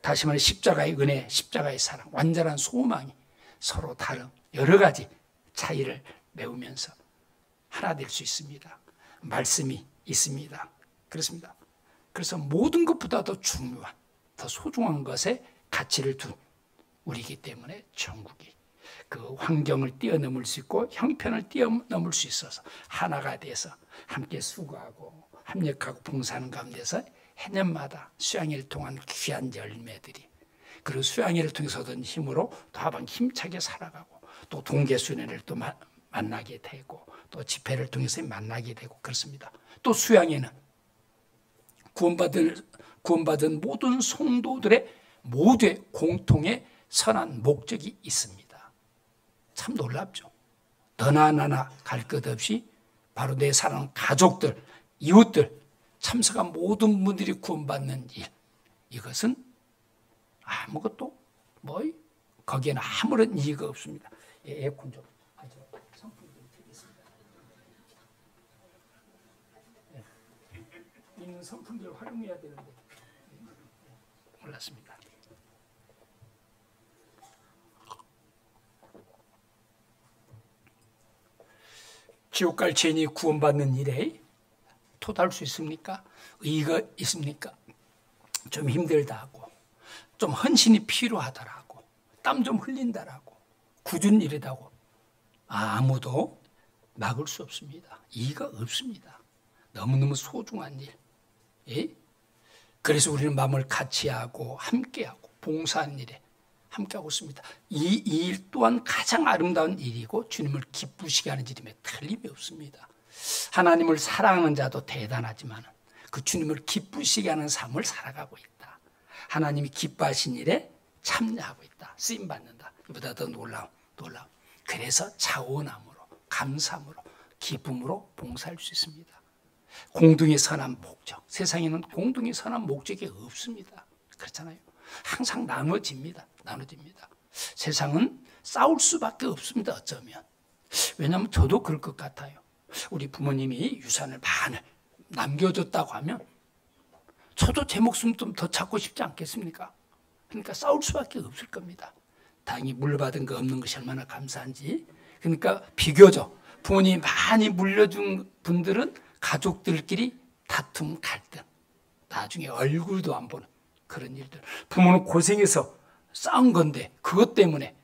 다시 말해 십자가의 은혜, 십자가의 사랑, 완전한 소망이 서로 다른 여러 가지 차이를 메우면서 하나 될 수 있습니다. 말씀이 있습니다. 그렇습니다. 그래서 모든 것보다 더 중요한, 더 소중한 것에 가치를 둔 우리이기 때문에 천국이 그 환경을 뛰어넘을 수 있고 형편을 뛰어넘을 수 있어서 하나가 돼서 함께 수고하고 합력하고 봉사하는 가운데서 해년마다 수양회를 통한 귀한 열매들이, 그리고 수양회를 통해서 얻은 힘으로 또 하반 힘차게 살아가고 또 동계수련회를 또 만나게 되고 또 집회를 통해서 만나게 되고 그렇습니다. 또 수양회는 구원받은 모든 성도들의 모두의 공통의 선한 목적이 있습니다. 참 놀랍죠. 너나 나나 갈 것 없이 바로 내 사랑하는 가족들, 이웃들, 참석한 모든 분들이 구원받는 일, 이것은 아무것도 거기에는 아무런 이의가 없습니다. 에어컨 좀 선풍기 좀 틀겠습니다. 있는 선풍기를 활용해야 되는데 몰랐습니다. 지옥 갈 죄인이 구원받는 일에 토달할 수 있습니까? 의의가 있습니까? 좀 힘들다고, 좀 헌신이 필요하다라고, 땀 좀 흘린다라고, 굳은 일이라고 아무도 막을 수 없습니다. 이의가 없습니다. 너무너무 소중한 일. 예? 그래서 우리는 마음을 같이 하고 함께하고 봉사하는 일에 함께하고 있습니다. 이 일 또한 가장 아름다운 일이고 주님을 기쁘시게 하는 일임에 틀림이 없습니다. 하나님을 사랑하는 자도 대단하지만 그 주님을 기쁘시게 하는 삶을 살아가고 있다. 하나님이 기뻐하신 일에 참여하고 있다. 쓰임받는다. 이보다 더 놀라움. 그래서 자원함으로, 감사함으로, 기쁨으로 봉사할 수 있습니다. 공동의 선한 목적. 세상에는 공동의 선한 목적이 없습니다. 그렇잖아요. 항상 나눠집니다. 세상은 싸울 수밖에 없습니다. 어쩌면. 왜냐하면 저도 그럴 것 같아요. 우리 부모님이 유산을 많이 남겨줬다고 하면 저도 제 목숨 좀 더 찾고 싶지 않겠습니까? 그러니까 싸울 수밖에 없을 겁니다. 다행히 물려받은 거 없는 것이 얼마나 감사한지. 그러니까 비교적 부모님이 많이 물려준 분들은 가족들끼리 다툼, 갈등, 나중에 얼굴도 안 보는 그런 일들. 부모는 고생해서 싸운 건데 그것 때문에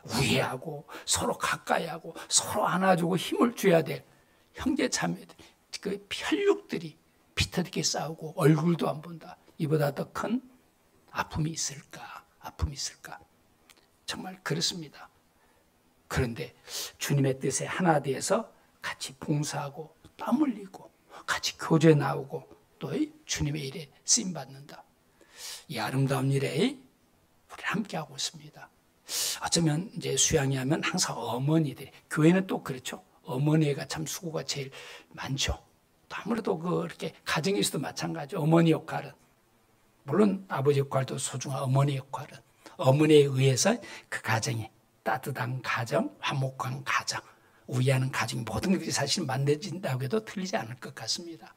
우애하고 서로 가까이하고 서로 안아주고 힘을 줘야 될 형제 자매들, 그 혈육들이 피터지게 싸우고 얼굴도 안 본다. 이보다 더 큰 아픔이 있을까? 정말 그렇습니다. 그런데 주님의 뜻에 하나 되어서 같이 봉사하고 땀 흘리고 같이 교제 나오고 또 주님의 일에 쓰임받는다. 이 아름다운 일에 우리 함께하고 있습니다. 어쩌면 이제 수양회 하면 항상 어머니들이, 교회는 또 그렇죠. 어머니가 참 수고가 제일 많죠. 또 아무래도 그렇게 가정에서도 마찬가지. 어머니 역할은 물론 아버지 역할도 소중한 어머니 역할은 어머니에 의해서 그 가정이 따뜻한 가정, 화목한 가정, 우애하는 가정이 모든 것들이 사실 만들어진다고 해도 틀리지 않을 것 같습니다.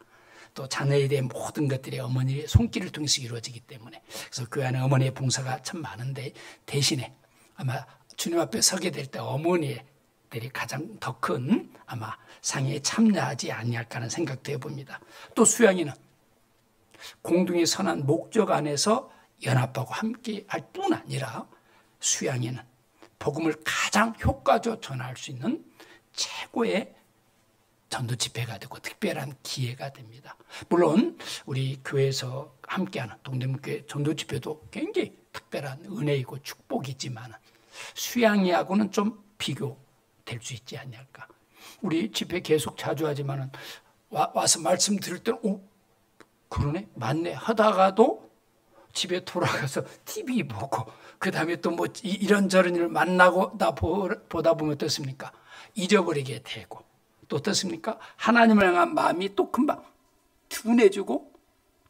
또 자녀에 대한 모든 것들이 어머니의 손길을 통해서 이루어지기 때문에, 그래서 교회 안에 어머니의 봉사가 참 많은데, 대신에 아마 주님 앞에 서게 될 때 어머니들이 가장 더 큰 아마 상에 참여하지 아니할까 하는 생각도 해봅니다. 또 수양이는 공동의 선한 목적 안에서 연합하고 함께 할 뿐 아니라, 수양이는 복음을 가장 효과적으로 전할 수 있는 최고의 전도 집회가 되고 특별한 기회가 됩니다. 물론 우리 교회에서 함께하는 동대문교회 전도 집회도 굉장히 특별한 은혜이고 축복이지만 수양이하고는 좀 비교될 수 있지 않을까. 우리 집회 계속 자주 하지만은 와서 말씀 들을 때는 그러네, 맞네 하다가도 집에 돌아가서 TV 보고 그 다음에 또 뭐 이런저런 일을 만나고 보다 보면 어떻습니까? 잊어버리게 되고, 또 어떻습니까? 하나님을 향한 마음이 또 금방 둔해지고,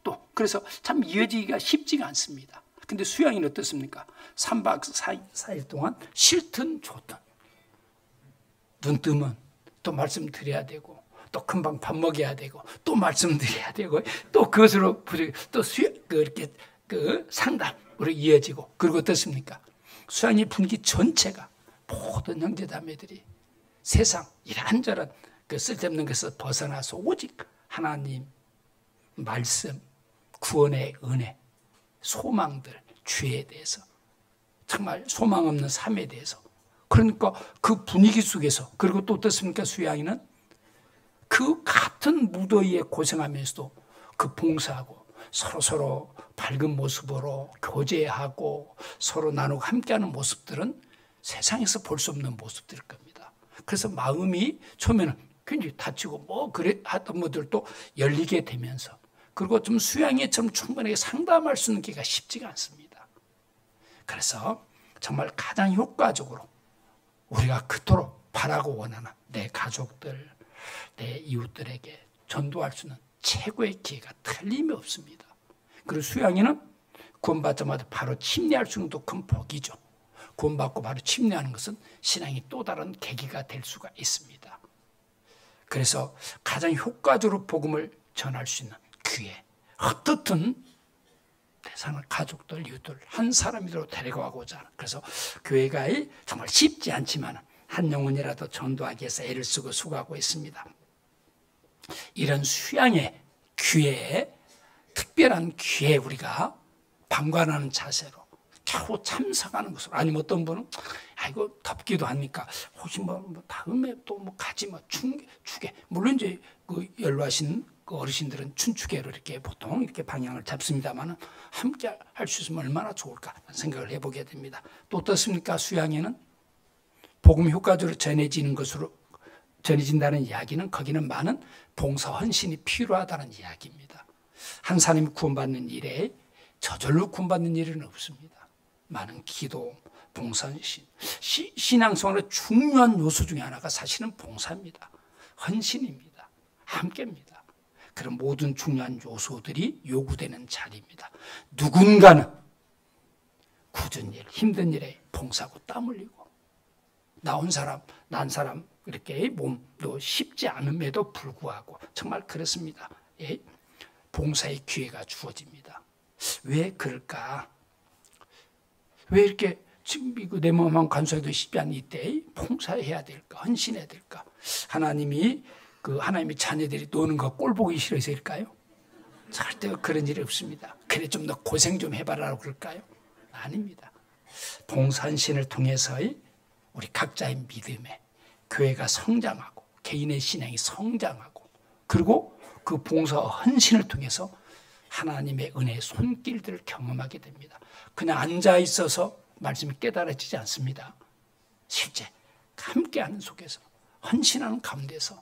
또 그래서 참 이어지기가 쉽지가 않습니다. 근데 수양이는 어떻습니까? 3박 4일 동안 싫든 좋든 눈 뜨면 또 말씀 드려야 되고, 또 금방 밥 먹여야 되고, 또 말씀 드려야 되고, 또 그것으로 또 이렇게 상담으로 이어지고, 그리고 어떻습니까? 수양이 분위기 전체가 모든 형제자매들이 세상 이런저런 그 쓸데없는 것에서 벗어나서 오직 하나님 말씀, 구원의 은혜, 소망들, 죄에 대해서, 정말 소망 없는 삶에 대해서, 그러니까 그 분위기 속에서, 그리고 또 어떻습니까? 수양이는 그 같은 무더위에 고생하면서도 그 봉사하고 서로 밝은 모습으로 교제하고 서로 나누고 함께하는 모습들은 세상에서 볼 수 없는 모습들일 겁니다. 그래서 마음이 처음에는 굉장히 다치고 뭐 그래 하던 분들도 열리게 되면서, 그리고 좀 수양회처럼 충분하게 상담할 수 있는 기회가 쉽지가 않습니다. 그래서 정말 가장 효과적으로 우리가 그토록 바라고 원하는 내 가족들, 내 이웃들에게 전도할 수 있는 최고의 기회가 틀림이 없습니다. 그리고 수양회는 구원받자마자 바로 침례할 수 있는 또 큰 복이죠. 구원받고 바로 침례하는 것은 신앙이 또 다른 계기가 될 수가 있습니다. 그래서 가장 효과적으로 복음을 전할 수 있는 기회, 어떻든 대상을 가족들, 이웃들 한 사람이라도 데려가고자 하는, 그래서 교회가 정말 쉽지 않지만 한 영혼이라도 전도하기 위해서 애를 쓰고 수고하고 있습니다. 이런 수양의 기회에, 특별한 기회에 우리가 방관하는 자세로 겨우 참석하는 것으로, 아니면 어떤 분은 이거 덥기도 하니까 혹시 뭐 다음에 또 뭐 가지 뭐 추계, 물론 이제 그 연로하신 그 어르신들은 춘추계로 이렇게 보통 이렇게 방향을 잡습니다만은 함께 할 수 있으면 얼마나 좋을까 생각을 해보게 됩니다. 또 어떻습니까? 수양회는 복음이 효과적으로 전해진다는 이야기는, 거기는 많은 봉사 헌신이 필요하다는 이야기입니다. 한 사람이 구원받는 일에 저절로 구원받는 일은 없습니다. 많은 기도, 봉사 헌신, 신앙생활의 중요한 요소 중에 하나가 사실은 봉사입니다. 헌신입니다. 함께입니다. 그런 모든 중요한 요소들이 요구되는 자리입니다. 누군가는 굳은 일, 힘든 일에 봉사하고 땀 흘리고, 난 사람 이렇게 몸도 쉽지 않음에도 불구하고 정말 그렇습니다. 봉사의 기회가 주어집니다. 왜 그럴까? 왜 이렇게 지금 내 몸만 간수해도 쉽지 않은 이때 봉사해야 될까? 헌신해야 될까? 하나님이 자녀들이 노는 거 꼴 보기 싫어서일까요? 절대 그런 일이 없습니다. 그래 좀 더 고생 좀 해봐라고 그럴까요? 아닙니다. 봉사 헌신을 통해서 우리 각자의 믿음에 교회가 성장하고 개인의 신앙이 성장하고, 그리고 그 봉사 헌신을 통해서 하나님의 은혜의 손길들을 경험하게 됩니다. 그냥 앉아 있어서 말씀이 깨달아지지 않습니다. 실제 함께하는 속에서, 헌신하는 가운데서,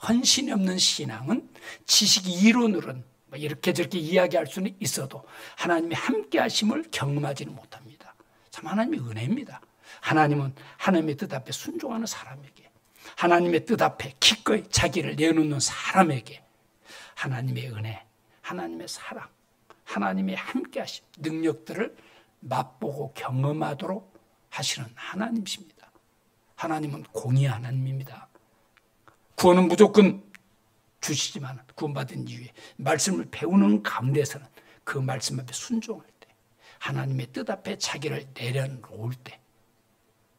헌신이 없는 신앙은 지식 이론으로는 이렇게 저렇게 이야기할 수는 있어도 하나님의 함께하심을 경험하지는 못합니다. 참 하나님의 은혜입니다. 하나님은 하나님의 뜻 앞에 순종하는 사람에게, 하나님의 뜻 앞에 기꺼이 자기를 내놓는 사람에게 하나님의 은혜, 하나님의 사랑, 하나님의 함께하심, 능력들을 맛보고 경험하도록 하시는 하나님이십니다. 하나님은 공의 하나님입니다. 구원은 무조건 주시지만 구원받은 이후에 말씀을 배우는 가운데서는 그 말씀 앞에 순종할 때, 하나님의 뜻 앞에 자기를 내려놓을 때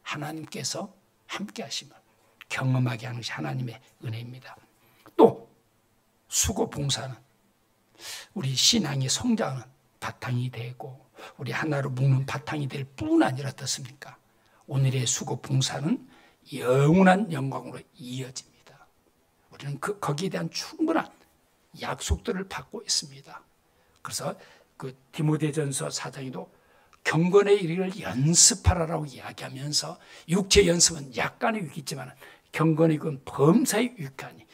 하나님께서 함께 하심을 경험하게 하는 것이 하나님의 은혜입니다. 또 수고 봉사는 우리 신앙의 성장은 바탕이 되고 우리 하나로 묶는 바탕이 될 뿐 아니라 어떻습니까? 오늘의 수고 봉사는 영원한 영광으로 이어집니다. 우리는 거기에 대한 충분한 약속들을 받고 있습니다. 그래서 그 디모데전서 4장에도 경건의 일을 연습하라라고 이야기하면서 육체 연습은 약간의 유익이지만 경건의 건 범사의 유익하니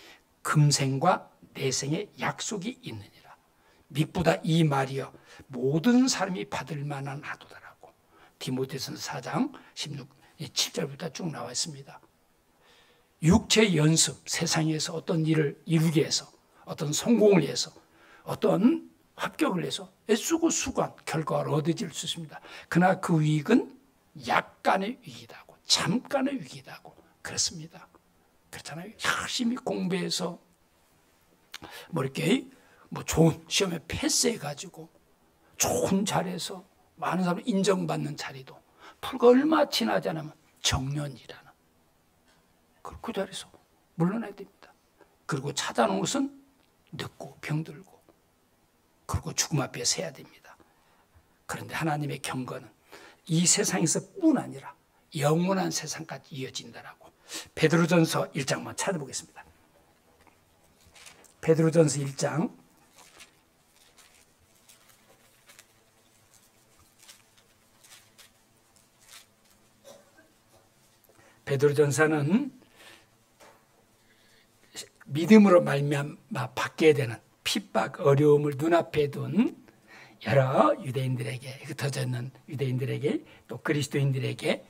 금생과 내생의 약속이 있느니라. 미쁘다 이 말이여 모든 사람이 받을 만한 하도다라고 디모데전서 4장 7절부터 쭉 나와 있습니다. 육체 연습, 세상에서 어떤 일을 이루기 위해서, 어떤 성공을 위해서, 어떤 합격을 해서 애쓰고 수고한 결과를 얻어질 수 있습니다. 그러나 그 유익은 약간의 유익이다고, 잠깐의 유익이다고 그렇습니다. 그렇잖아요. 열심히 공부해서 이렇게 좋은 시험에 패스해가지고 좋은 자리에서 많은 사람 인정받는 자리도 불과 얼마 지나지 않으면 정년이라는 그 자리에서 물러나야 됩니다. 그리고 찾아놓은 것은 늙고 병들고 그리고 죽음 앞에 서야 됩니다. 그런데 하나님의 경건은 이 세상에서 뿐 아니라 영원한 세상까지 이어진다라고 베드로전서 1장만 찾아보겠습니다. 베드로전서 1장 베드로전서는 믿음으로 말미암아 받게 되는 핍박, 어려움을 눈앞에 둔 여러 유대인들에게, 흩어져 있는 유대인들에게 또 그리스도인들에게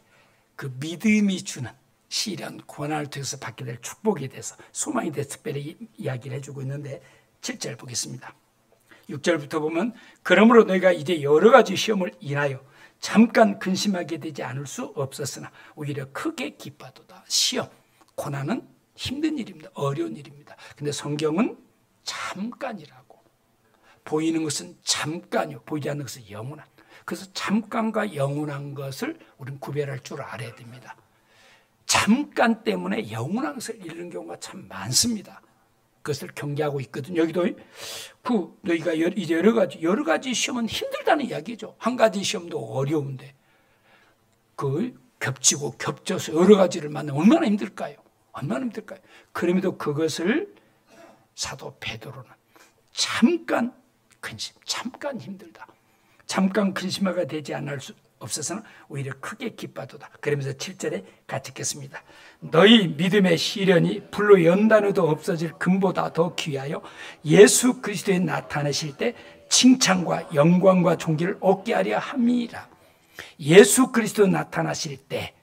그 믿음이 주는 시련, 고난을 통해서 받게 될 축복에 대해서 소망에 대해서 특별히 이야기를 해주고 있는데 7절 보겠습니다. 6절부터 보면 그러므로 너희가 이제 여러 가지 시험을 인하여 잠깐 근심하게 되지 않을 수 없었으나 오히려 크게 기뻐하도다. 시험, 고난은 힘든 일입니다. 어려운 일입니다. 근데 성경은 잠깐이라고. 보이는 것은 잠깐이요. 보이지 않는 것은 영원한. 그래서 잠깐과 영원한 것을 우리는 구별할 줄 알아야 됩니다. 잠깐 때문에 영원한 것을 잃는 경우가 참 많습니다. 그것을 경계하고 있거든요. 여기도 너희가 이제 여러 가지 시험은 힘들다는 이야기죠. 한 가지 시험도 어려운데 겹치고 겹쳐서 여러 가지를 만나면 얼마나 힘들까요? 얼마나 힘들까요? 그럼에도 그것을 사도 베드로는 잠깐 근심, 잠깐 힘들다. 잠깐 근심하게 되지 않을 수 없어서는 오히려 크게 기뻐하도다. 그러면서 7절에 같이 읽겠습니다. 너희 믿음의 시련이 불로 연단해도 없어질 금보다 더 귀하여 예수 그리스도에 나타내실 때 칭찬과 영광과 존귀를 얻게 하려 함이라. 예수 그리스도 나타나실 때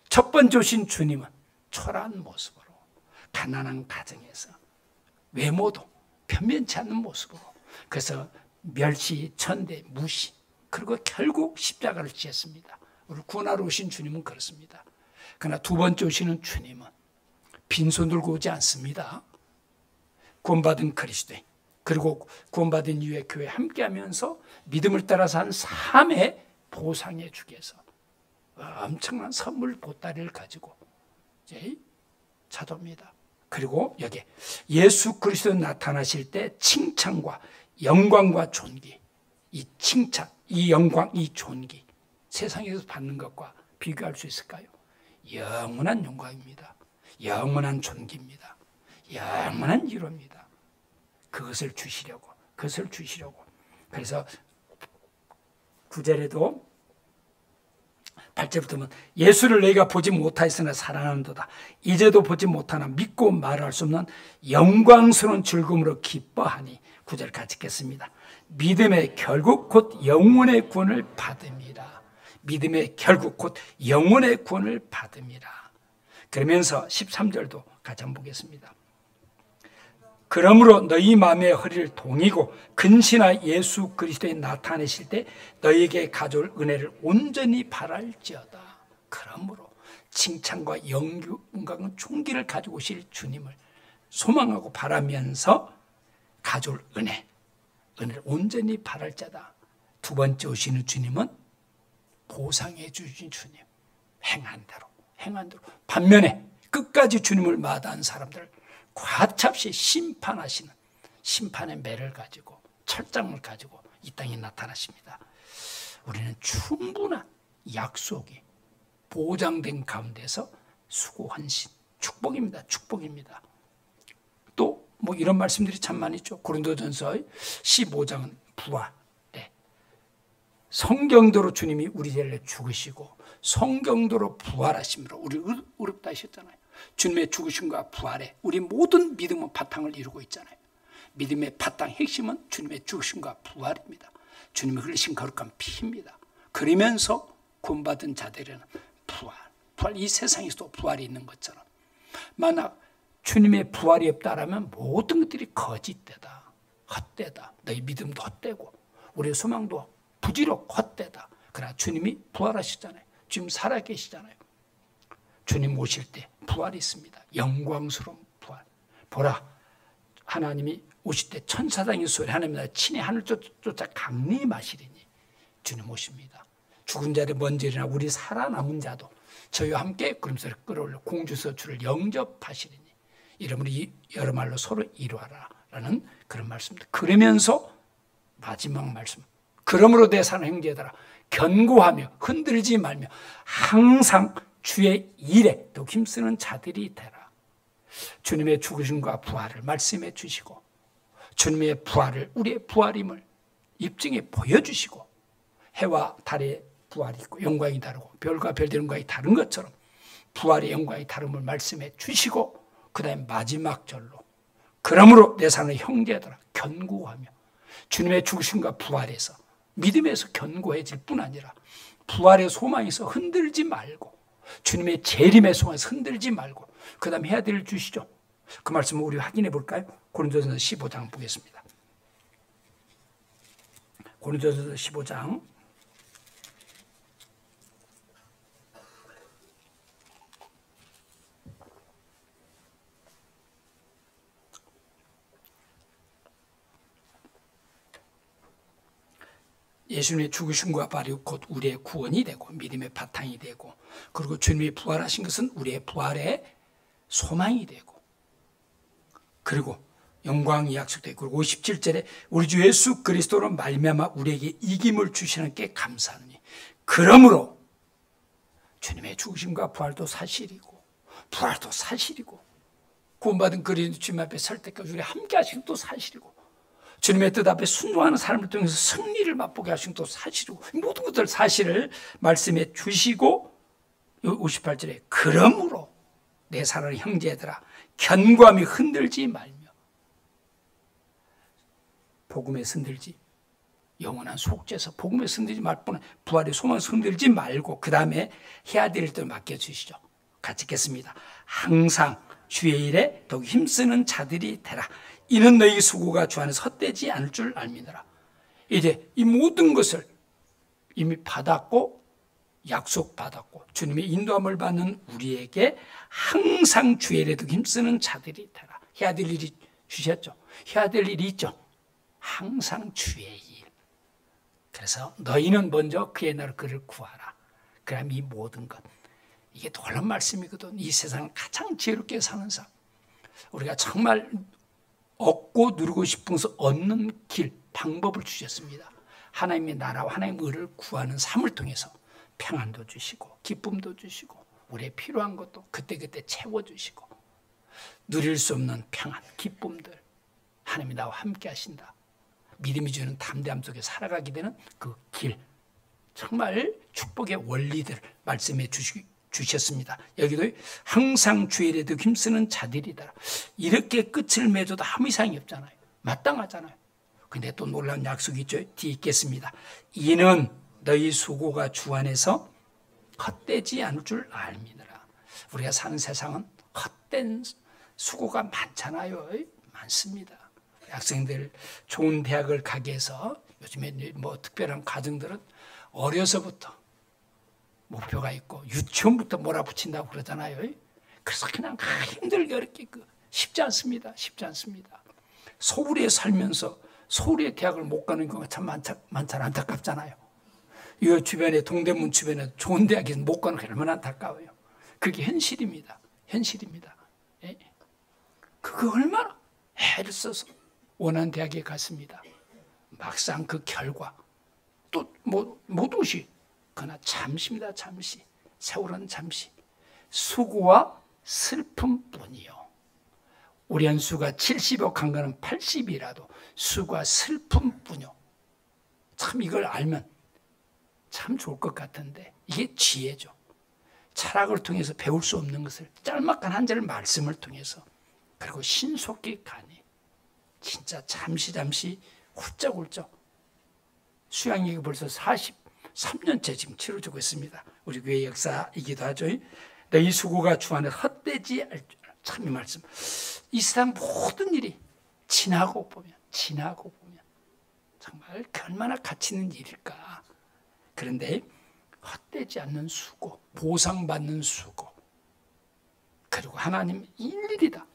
첫 번째 오신 주님은 초라한 모습으로 가난한 가정에서 외모도 변변치 않는 모습으로 그래서 멸시, 천대, 무시 그리고 결국 십자가를 지었습니다. 우리 구원하러 오신 주님은 그렇습니다. 그러나 두 번째 오시는 주님은 빈손 들고 오지 않습니다. 구원받은 그리스도인 그리고 구원받은 이후에 교회 함께하면서 믿음을 따라 산 삶의 보상해 주기 위해서 엄청난 선물 보따리를 가지고 이제 찾아옵니다. 그리고 여기 예수 그리스도 나타나실 때 칭찬과 영광과 존귀, 이 칭찬, 이 영광, 이 존귀 세상에서 받는 것과 비교할 수 있을까요? 영원한 영광입니다. 영원한 존귀입니다. 영원한 위로입니다. 그것을 주시려고 그래서 9절에도 8절부터 보면 예수를 너희가 보지 못하였으나 사랑하는도다. 이제도 보지 못하나 믿고 말할 수 없는 영광스러운 즐거움으로 기뻐하니 9절 같이 읽겠습니다. 믿음의 결국 곧 영원의 구원을 받음이라. 믿음의 결국 곧 영원의 구원을 받음이라. 그러면서 13절도 같이 한번 보겠습니다. 그러므로 너희 마음의 허리를 동이고 근신하 예수 그리스도에 나타내실 때 너희에게 가져올 은혜를 온전히 바랄지어다. 그러므로 칭찬과 영광과 존귀를 가지고 오실 주님을 소망하고 바라면서 가져올 은혜를 온전히 바랄 자다. 두 번째 오시는 주님은 보상해 주신 주님, 행한 대로. 반면에 끝까지 주님을 마다한 사람들을 과잡시 심판하시는 심판의 매를 가지고 철장을 가지고 이 땅에 나타나십니다. 우리는 충분한 약속이 보장된 가운데서 수고 헌신, 축복입니다. 또 뭐 이런 말씀들이 참 많이 있죠. 고린도전서 15장은 부활. 성경대로 주님이 우리 죄를 죽으시고 성경대로 부활하심으로 우리를 의롭다 하셨잖아요. 주님의 죽으심과 부활에 우리 모든 믿음은 바탕을 이루고 있잖아요. 믿음의 바탕 핵심은 주님의 죽으심과 부활입니다. 주님의 흘리신 거룩한 피입니다. 그러면서 구원받은 자들에는 부활, 이 세상에서도 부활이 있는 것처럼 만약 주님의 부활이 없다라면 모든 것들이 거짓되다, 헛되다. 너희 믿음도 헛되고 우리의 소망도 부지럽고 헛되다. 그러나 주님이 부활하시잖아요. 지금 살아계시잖아요. 주님 오실 때 부활이 있습니다. 영광스러운 부활. 보라, 하나님이 오실 때 천사장의 소리 하나님이 친히 하늘 쫓아 강림하시리니 주님 오십니다. 죽은 자를 먼저 일어나 우리 살아남은 자도 저희와 함께 구름소리를 끌어올려 공주서 주를 영접하시리니 이러므로 여러 말로 서로 이루하라 라는 그런 말씀입니다. 그러면서 마지막 말씀, 그러므로 내 사는 형제들아 견고하며 흔들지 말며 항상 주의 일에 더 힘쓰는 자들이 되라. 주님의 죽으심과 부활을 말씀해 주시고 주님의 부활을 우리의 부활임을 입증해 보여주시고 해와 달의 부활이 있고 영광이 다르고 별과 별들의 영광이 다른 것처럼 부활의 영광이 다름을 말씀해 주시고 그 다음에 마지막 절로 그러므로 내 사는 형제들아 견고하며 주님의 죽으심과 부활에서 믿음에서 견고해질 뿐 아니라 부활의 소망에서 흔들지 말고 주님의 재림의 소망에서 흔들지 말고 그 다음에 해야 될 주시죠. 그 말씀을 우리 확인해 볼까요? 고린도전서 15장 보겠습니다. 고린도전서 15장 예수님의 죽으심과 부활이 곧 우리의 구원이 되고 믿음의 바탕이 되고 그리고 주님이 부활하신 것은 우리의 부활의 소망이 되고 그리고 영광이 약속되고 57절에 우리 주 예수 그리스도로 말미암아 우리에게 이김을 주시는 게 감사하니 그러므로 주님의 죽으심과 부활도 사실이고 부활도 사실이고 구원받은 그리스도 주님 앞에 설 때까지 우리 함께 하시는 것도 사실이고 주님의 뜻 앞에 순종하는 사람을 통해서 승리를 맛보게 하신 것도 사실이고 모든 것들 사실을 말씀해 주시고 58절에 그러므로 내 사랑하는 형제들아 견고함이 흔들지 말며 복음에 흔들지 영원한 속죄에서 복음에 흔들지 말 뿐 부활의 소망에 흔들지 말고 그 다음에 해야 될 일들 맡겨주시죠. 같이 읽겠습니다. 항상 주의 일에 더욱 힘쓰는 자들이 되라. 이는 너희 수고가 주 안에서 헛되지 않을 줄 알미더라. 이제 이 모든 것을 이미 받았고 약속받았고 주님의 인도함을 받는 우리에게 항상 주의 일에 더욱 힘쓰는 자들이 되라. 해야 될 일이 주셨죠. 해야 될 일이 있죠. 항상 주의 일. 그래서 너희는 먼저 그의 나라를 그를 구하라. 그럼 이 모든 것. 이게 놀라운 말씀이거든. 이 세상을 가장 지혜롭게 사는 삶. 우리가 정말 얻고 누리고 싶은 것을 얻는 길, 방법을 주셨습니다. 하나님의 나라와 하나님의 의를 구하는 삶을 통해서 평안도 주시고 기쁨도 주시고 우리의 필요한 것도 그때그때 채워주시고 누릴 수 없는 평안, 기쁨들 하나님이 나와 함께 하신다. 믿음이 주는 담대함 속에 살아가게 되는 그 길, 정말 축복의 원리들 말씀해 주셨습니다. 여기도 항상 주의 일에 더 힘쓰는 자들이다. 이렇게 끝을 맺어도 아무 이상이 없잖아요. 마땅하잖아요. 근데 또 놀라운 약속이 있죠. 뒤에 있겠습니다. 이는 너희 수고가 주 안에서 헛되지 않을 줄 알미더라. 우리가 사는 세상은 헛된 수고가 많잖아요. 많습니다. 학생들 좋은 대학을 가게 해서 요즘에 뭐 특별한 가정들은 어려서부터 목표가 있고 유치원부터 몰아붙인다고 그러잖아요. 그래서 그냥 힘들게 어렵게 쉽지 않습니다. 쉽지 않습니다. 서울에 살면서 서울의 대학을 못 가는 경우가 참 많잖아요. 안타깝잖아요. 이 주변에 동대문 주변에 좋은 대학에 못 가는 게 얼마나 안타까워요. 그게 현실입니다. 현실입니다. 예? 그거 얼마나 애를 써서 원하는 대학에 갔습니다. 막상 그 결과 또 못 오시. 그러나 잠시입니다. 잠시. 세월은 잠시. 수고와 슬픔뿐이요. 우리 연수가 70억 간 거는 80이라도 수고와 슬픔뿐이요. 참 이걸 알면 참 좋을 것 같은데 이게 지혜죠. 철학을 통해서 배울 수 없는 것을 짤막한 한 절 말씀을 통해서 그리고 신속히 가니 진짜 잠시 훌쩍훌쩍 수양이 벌써 43년째 지금 치러지고 있습니다. 우리 교회 역사이기도 하죠. 너희 수고가 주 안에 헛되지 알 줄. 참 이 말씀. 이 세상 모든 일이 지나고 보면 정말 얼마나 가치 있는 일일까. 그런데 헛되지 않는 수고, 보상받는 수고, 그리고 하나님 일일이다.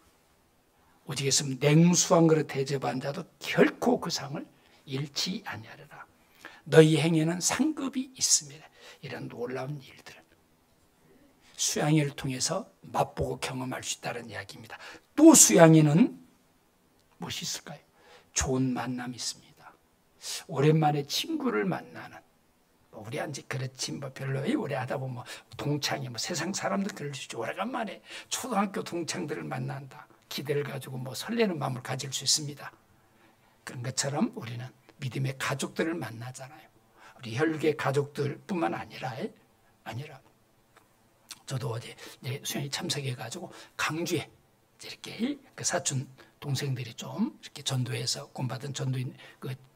오직했으면 냉수 한 그릇 대접한 자도 결코 그 상을 잃지 아니하리라. 너희 행에는 상급이 있습니다. 이런 놀라운 일들 수양이를 통해서 맛보고 경험할 수 있다는 이야기입니다. 또 수양이는 무엇이 있을까요? 좋은 만남이 있습니다. 오랜만에 친구를 만나는, 우리 한지 그렇지 뭐 별로 오래 하다 보면 동창이 세상 사람들 그럴 수 있죠. 오래간만에 초등학교 동창들을 만난다. 기대를 가지고 설레는 마음을 가질 수 있습니다. 그런 것처럼 우리는 믿음의 가족들을 만나잖아요. 우리 혈육의 가족들뿐만 아니라 저도 어제 수양이 참석해가지고 강주에 이렇게 그 사촌 동생들이 좀 이렇게 전도해서 구원받은 전도인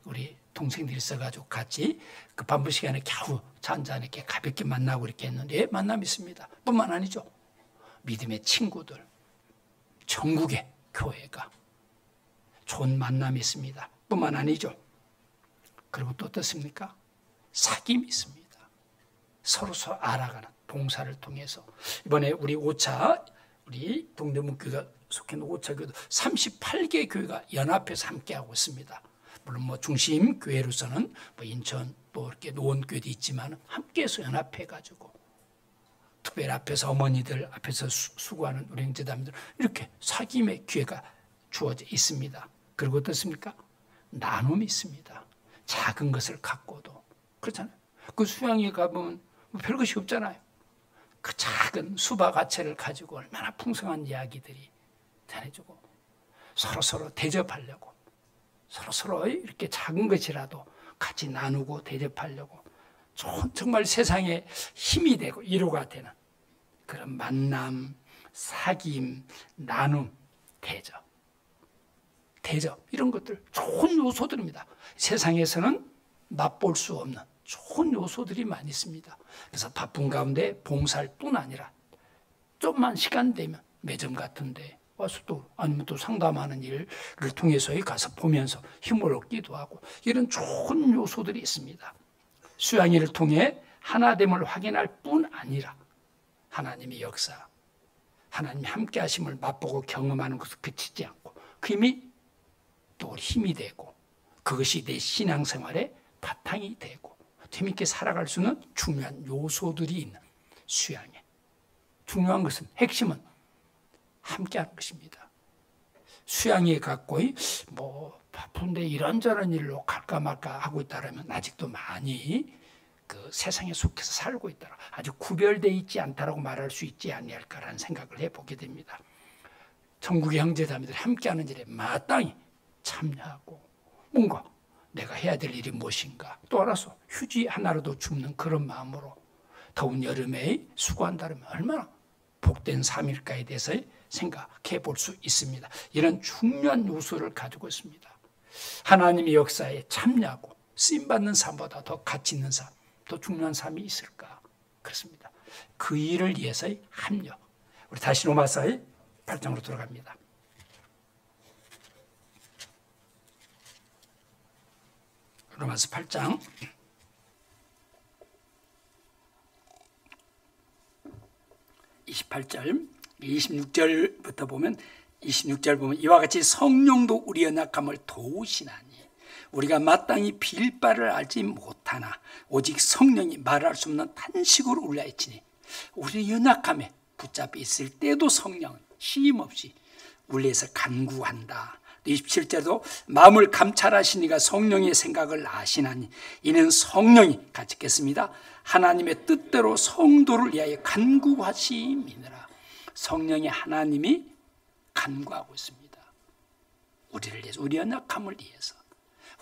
우리 동생들이 있어가지고 같이 그 반부 시간에 겨우 차 한잔 이렇게 가볍게 만나고 이렇게 했는데 만남이 있습니다. 뿐만 아니죠. 믿음의 친구들, 전국의 교회가 좋은 만남이 있습니다. 뿐만 아니죠. 그리고 또 어떻습니까? 사귐이 있습니다. 서로 알아가는 봉사를 통해서 이번에 우리 5차 우리 동대문 교회가 속해 있는 5차 교회도 38개 교회가 연합해서 함께하고 있습니다. 물론 중심 교회로서는 인천 또 이렇게 노원교회도 있지만 함께해서 연합해가지고 특별히 앞에서 어머니들 앞에서 수고하는 우리 형제자매들 이렇게 사귐의 기회가 주어져 있습니다. 그리고 어떻습니까? 나눔이 있습니다. 작은 것을 갖고도 그렇잖아요. 그 수양에 가보면 별것이 없잖아요. 그 작은 수박아채를 가지고 얼마나 풍성한 이야기들이 전해주고 서로 대접하려고 서로 이렇게 작은 것이라도 같이 나누고 대접하려고 정말 세상에 힘이 되고 위로가 되는 그런 만남, 사귐, 나눔, 대접 이런 것들 좋은 요소들입니다. 세상에서는 맛볼 수 없는 좋은 요소들이 많이 있습니다. 그래서 바쁜 가운데 봉사할 뿐 아니라 좀만 시간 되면 매점 같은데 와서 또 아니면 또 상담하는 일을 통해서 가서 보면서 힘을 얻기도 하고 이런 좋은 요소들이 있습니다. 수양회를 통해 하나됨을 확인할 뿐 아니라 하나님의 역사, 하나님의 함께 하심을 맛보고 경험하는 것을 그치지 않고 그 힘이 또 우리 힘이 되고 그것이 내 신앙생활의 바탕이 되고 재밌게 살아갈 수 있는 중요한 요소들이 있는 수양회. 중요한 것은 핵심은 함께하는 것입니다. 수양회 갖고 바쁜데 이런저런 일로 갈까 말까 하고 있다면 아직도 많이 그 세상에 속해서 살고 있다. 아주 구별되어 있지 않다라고 말할 수 있지 아니할까라는 생각을 해보게 됩니다. 전국의 형제자매들이 함께하는 일에 마땅히 참여하고 뭔가 내가 해야 될 일이 무엇인가 또 알아서 휴지 하나라도 줍는 그런 마음으로 더운 여름에 수고한다면 얼마나 복된 삶일까에 대해서 생각해 볼 수 있습니다. 이런 중요한 요소를 가지고 있습니다. 하나님의 역사에 참여하고 쓰임받는 삶보다 더 가치 있는 삶, 더 중요한 삶이 있을까? 그렇습니다. 그 일을 위해서의 합력. 우리 다시 로마서의 8장으로 돌아갑니다. 로마서 8장 28절, 26절부터 보면 26절 보면 이와 같이 성령도 우리 연약함을 도우시나니 우리가 마땅히 빌 바를 알지 못하나 오직 성령이 말할 수 없는 탄식으로 울려헤치니 우리 연약함에 붙잡혀 있을 때도 성령은 쉼없이 울려서 간구한다. 27절도 마음을 감찰하시니가 성령의 생각을 아시나니 이는 성령이 같이 읽겠습니다. 하나님의 뜻대로 성도를 위하여 간구하심이니라. 성령이 하나님이 간구하고 있습니다. 우리를 위해서, 우리 연약함을 위해서,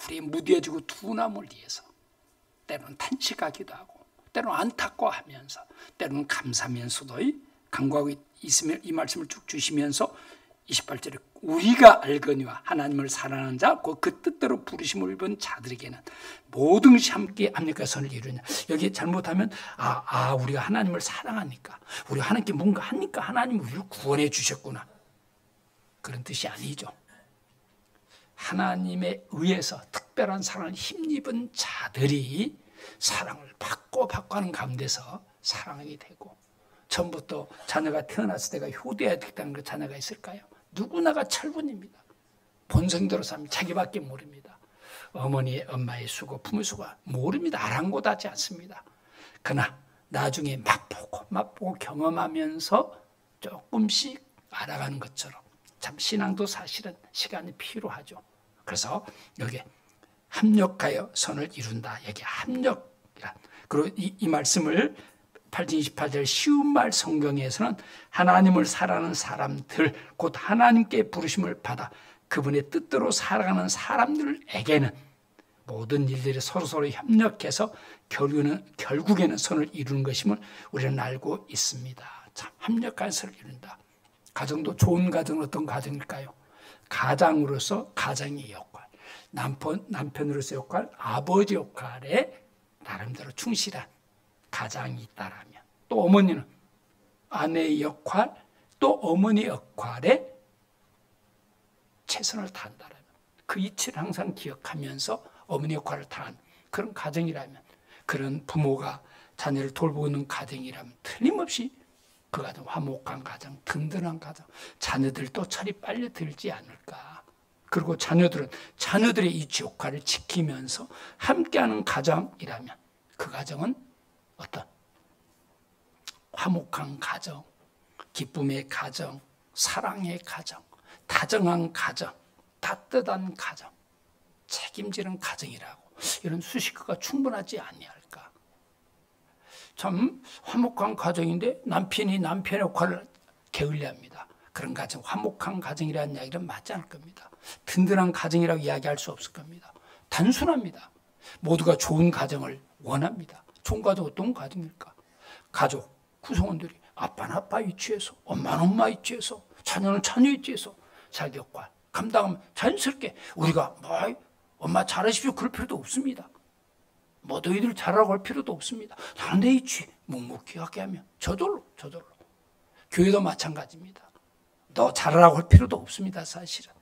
우리의 무뎌지고 둔함을 위해서 때로는 탄식하기도 하고 때로는 안타까워하면서 때로는 감사하면서도 간구하고 있으면 이 말씀을 쭉 주시면서 28절에 우리가 알거니와 하나님을 사랑하는 자 그 뜻대로 부르심을 입은 자들에게는 모든 것이 함께 합력과 선을 이루냐. 여기 잘못하면 우리가 하나님을 사랑하니까 우리가 하나님께 뭔가 하니까 하나님이 우리를 구원해 주셨구나, 그런 뜻이 아니죠. 하나님에 의해서 특별한 사랑을 힘입은 자들이 사랑을 받고 하는 가운데서 사랑하게 되고, 처음부터 자녀가 태어났을 때가 효도해야 되겠다는 그 자녀가 있을까요? 누구나가 철분입니다. 본성대로 살면 자기밖에 모릅니다. 어머니의 엄마의 수고, 부모의 수고가 모릅니다. 아랑곳하지 않습니다. 그러나 나중에 맛보고 경험하면서 조금씩 알아가는 것처럼 참 신앙도 사실은 시간이 필요하죠. 그래서 여기 합력하여 선을 이룬다. 여기 합력이란, 그리고 이 말씀을 8절 28절 쉬운 말 성경에서는 하나님을 사랑하는 사람들, 곧 하나님께 부르심을 받아 그분의 뜻대로 살아가는 사람들에게는 모든 일들이 서로 협력해서 결국에는 선을 이루는 것임을 우리는 알고 있습니다. 참 합력한 선을 이룬다. 가정도 좋은 가정은 어떤 가정일까요? 가장으로서 가장의 역할, 남편으로서 역할, 아버지 역할에 나름대로 충실한 가장이 있다라면, 또 어머니는 아내의 역할, 또 어머니 역할에 최선을 다한다라면, 그 이치를 항상 기억하면서 어머니 역할을 다한 그런 가정이라면, 그런 부모가 자녀를 돌보고 있는 가정이라면 틀림없이 그 가정 화목한 가정, 든든한 가정, 자녀들도 철이 빨리 들지 않을까. 그리고 자녀들은 자녀들의 이치 역할을 지키면서 함께하는 가정이라면 그 가정은 어떤 화목한 가정, 기쁨의 가정, 사랑의 가정, 다정한 가정, 따뜻한 가정, 책임지는 가정이라고, 이런 수식어가 충분하지 아니할까. 참 화목한 가정인데 남편이 남편의 역할을 게을리합니다. 그런 가정, 화목한 가정이라는 이야기는 맞지 않을 겁니다. 든든한 가정이라고 이야기할 수 없을 겁니다. 단순합니다. 모두가 좋은 가정을 원합니다. 좋은 가정 어떤 가정일까? 가족 구성원들이 아빠는 아빠 위치에서, 엄마는 엄마 위치에서, 자녀는 자녀 위치에서 자기 역할 감당하면 자연스럽게 우리가 엄마 잘하십시오 그럴 필요도 없습니다. 너희들 잘하라고 할 필요도 없습니다. 나는 내 위치 묵묵히 하게 하면 저절로. 교회도 마찬가지입니다. 너 잘하라고 할 필요도 없습니다. 사실은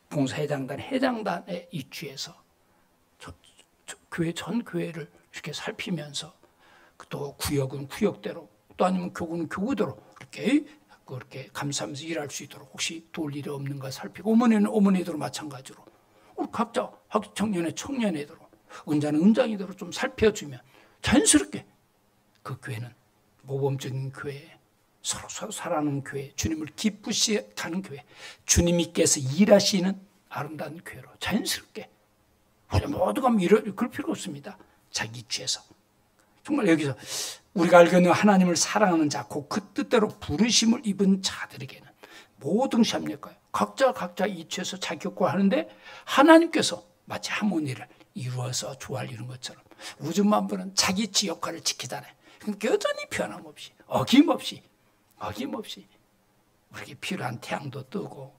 봉사회장단 회장단의 위치에서 교회 전 교회를 이렇게 살피면서, 또 구역은 구역대로, 또 아니면 교구는 교구대로 그렇게 감사하면서 일할 수 있도록, 혹시 도울 일이 없는가 살피고, 어머니는 어머니대로 마찬가지로, 우리 각자 청년의 청년애대로, 은자는 은장이대로 좀 살펴주면 자연스럽게 그 교회는 모범적인 교회, 서로 사랑하는 교회, 주님을 기쁘시게 하는 교회, 주님께서 일하시는 아름다운 교회로 자연스럽게 우리 모두가 그럴 필요가 없습니다. 자기 위치에서. 정말 여기서 우리가 알거니와 하나님을 사랑하는 자, 곧 그 뜻대로 부르심을 입은 자들에게는 모든 협력가요. 각자 위치에서 자기 역할을 하는데 하나님께서 마치 하모니를 이루어서 조화를 이룬 것처럼 우주 만물은 자기 지 역할을 지키잖아요. 여전히 변함없이 어김없이 우리에게 필요한 태양도 뜨고,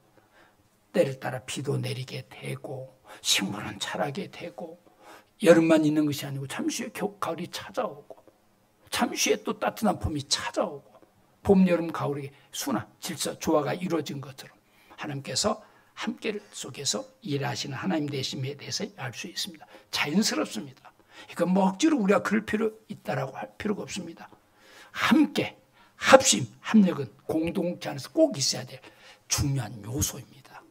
때를 따라 비도 내리게 되고, 식물은 자라게 되고, 여름만 있는 것이 아니고 잠시 후에 가을이 찾아오고, 잠시 후에 또 따뜻한 봄이 찾아오고, 봄, 여름, 가을의 순환, 질서, 조화가 이루어진 것처럼 하나님께서 함께 속에서 일하시는 하나님 되심에 대해서 알 수 있습니다. 자연스럽습니다. 이건 억지로 우리가 그럴 필요 있다라고 할 필요가 없습니다. 함께 합심, 합력은 공동체 안에서 꼭 있어야 될 중요한 요소입니다.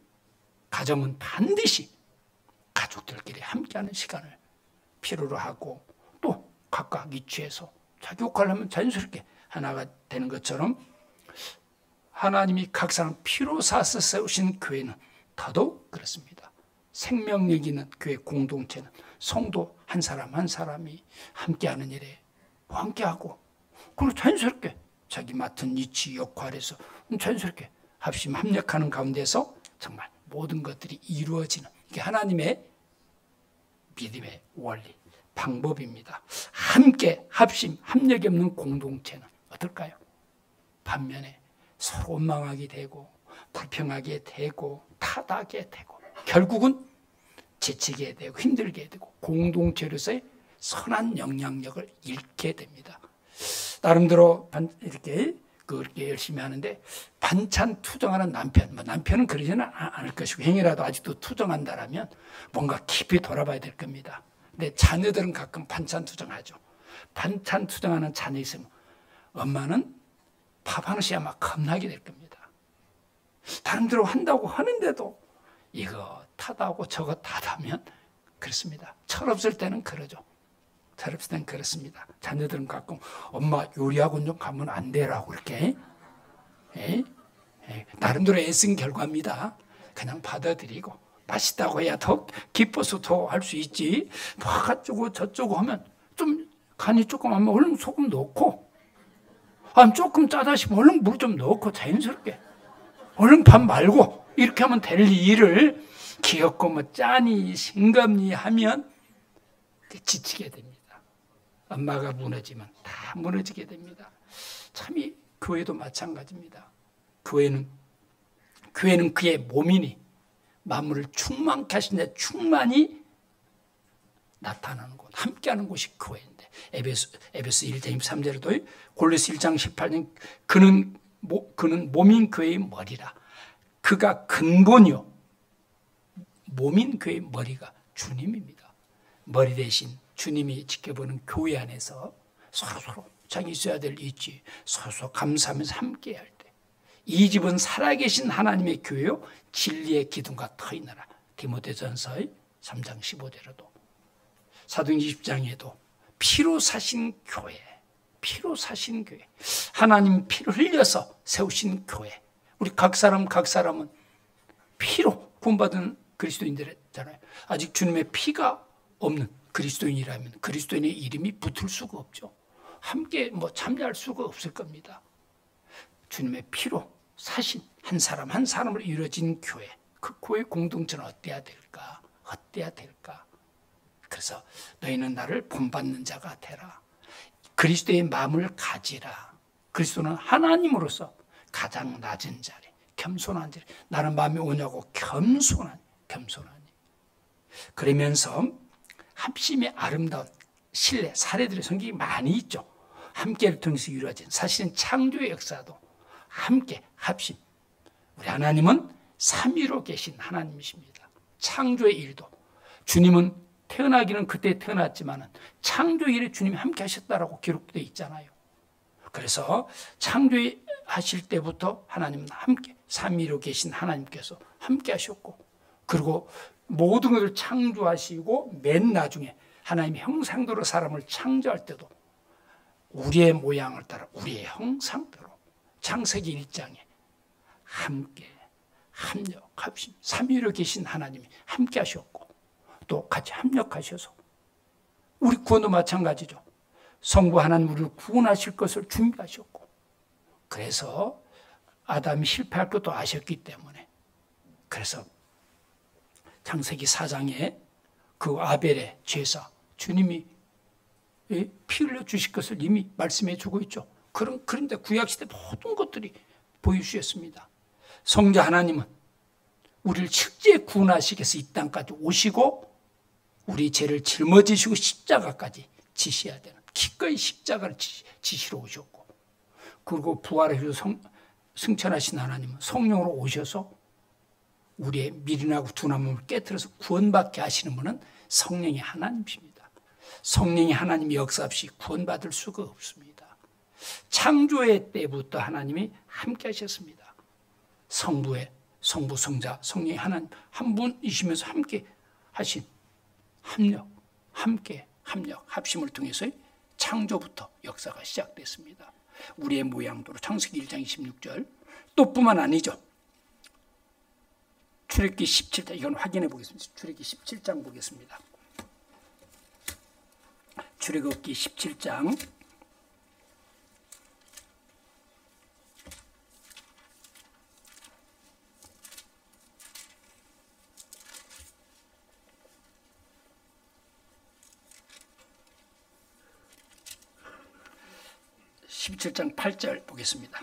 가정은 반드시 가족들끼리 함께하는 시간을 필요로 하고 또 각각 이취해서 자기 역할을 하면 자연스럽게 하나가 되는 것처럼 하나님이 각 사람 피로 사서 세우신 교회는 더더욱 그렇습니다. 생명력 있는 교회 공동체는 성도 한 사람 한 사람이 함께하는 일에 함께하고 그리고 자연스럽게 자기 맡은 위치 역할에서 자연스럽게 합심 합력하는 가운데서 정말 모든 것들이 이루어지는 이게 하나님의 믿음의 원리, 방법입니다. 함께 합심, 합력이 없는 공동체는 어떨까요? 반면에 서로 원망하게 되고 불평하게 되고 타닥하게 되고 결국은 지치게 되고 힘들게 되고 공동체로서의 선한 영향력을 잃게 됩니다. 나름대로 이렇게 그렇게 열심히 하는데 반찬 투정하는 남편, 남편은 그러지는 않을 것이고 행위라도 아직도 투정한다라면 뭔가 깊이 돌아봐야 될 겁니다. 근데 자녀들은 가끔 반찬 투정하죠. 반찬 투정하는 자녀 있으면 엄마는 밥 하나씩 아마 겁나게 될 겁니다. 나름대로 한다고 하는데도 이거 타다고 저거 타다면 그렇습니다. 철없을 때는 그러죠. 철없을 때는 그렇습니다. 자녀들은 가끔 엄마 요리학원 좀 가면 안 돼라고 이렇게 나름대로 애쓴 결과입니다. 그냥 받아들이고 맛있다고 해야 더 기뻐서 더 할 수 있지. 바깥쪽고 저쪽고 하면 좀 간이 조금 하면 얼른 소금 넣고 조금 짜다 싶으면 얼른 물 좀 넣고 자연스럽게 얼른 밥 말고 이렇게 하면 될 일을 귀엽고 뭐 짜니 싱겁니 하면 지치게 됩니다. 엄마가 무너지면 다 무너지게 됩니다. 참 이 교회도 마찬가지입니다. 교회는 그의 몸이니 만물을 충만케 하시는데 충만히 나타나는 곳, 함께하는 곳이 교회인데 에베소 1장 23절에도 골로새 1장 18절 그는 몸인 교회의 머리라. 그가 근본이요 몸인 교회의 머리가 주님입니다. 머리 대신 주님이 지켜보는 교회 안에서 서로 자기 있어야 될 이치 서로 감사하면서 함께할 때 이 집은 살아계신 하나님의 교회요 진리의 기둥과 터이너라. 디모데전서 3장 15절에도 사도행전 20장에도 피로 사신 교회, 피로 사신 교회, 하나님 피를 흘려서 세우신 교회. 우리 각 사람은 피로 구원받은 그리스도인들이잖아요. 아직 주님의 피가 없는 그리스도인이라면 그리스도인의 이름이 붙을 수가 없죠. 함께 참여할 수가 없을 겁니다. 주님의 피로 사신 한 사람 한 사람으로 이루어진 교회, 그 교회 공동체는 어때야 될까? 어때야 될까? 그래서 너희는 나를 본받는 자가 되라. 그리스도의 마음을 가지라. 그리스도는 하나님으로서 가장 낮은 자리, 겸손한 자리. 나는 마음이 오냐고 겸손하니. 그러면서 합심의 아름다운 신뢰, 사례들의 성경이 많이 있죠. 함께를 통해서 이루어진 사실은 창조의 역사도 함께 합심. 우리 하나님은 삼위로 계신 하나님이십니다. 창조의 일도 주님은 태어나기는 그때 태어났지만 창조 일에 주님이 함께 하셨다라고 기록되어 있잖아요. 그래서 창조하실 때부터 하나님은 함께 삼위로 계신 하나님께서 함께 하셨고 그리고 모든 것을 창조하시고 맨 나중에 하나님의 형상대로 사람을 창조할 때도 우리의 모양을 따라 우리의 형상대로 창세기 1장에 함께 합력, 합심, 삼위로 계신 하나님이 함께 하셨고 또 같이 합력하셔서 우리 구원도 마찬가지죠. 성부 하나님 우리를 구원하실 것을 준비하셨고 그래서 아담이 실패할 것도 아셨기 때문에 그래서 창세기 4장에 그 아벨의 제사 주님이 피 흘려 주실 것을 이미 말씀해 주고 있죠. 그런데 구약시대 모든 것들이 보여주셨습니다. 성자 하나님은 우리를 실제 구원하시기 위해서 이 땅까지 오시고 우리 죄를 짊어지시고 십자가까지 지셔야 되는 기꺼이 십자가를 지시러 오셨고 그리고 부활하셔서 승천하신 하나님은 성령으로 오셔서 우리의 미련하고 둔한 몸을 깨트려서 구원받게 하시는 분은 성령의 하나님이십니다. 성령의 하나님이 역사 없이 구원받을 수가 없습니다. 창조의 때부터 하나님이 함께 하셨습니다. 성부의 성부, 성자, 성령이 하나님 한 분이시면서 함께 하신 합심을 통해서 창조부터 역사가 시작됐습니다. 우리의 모양대로 창세기 1장 26절. 또 뿐만 아니죠. 출애굽기 17장, 이건 확인해 보겠습니다. 출애굽기 17장 보겠습니다. 출애굽기 17장 17장 8절 보겠습니다.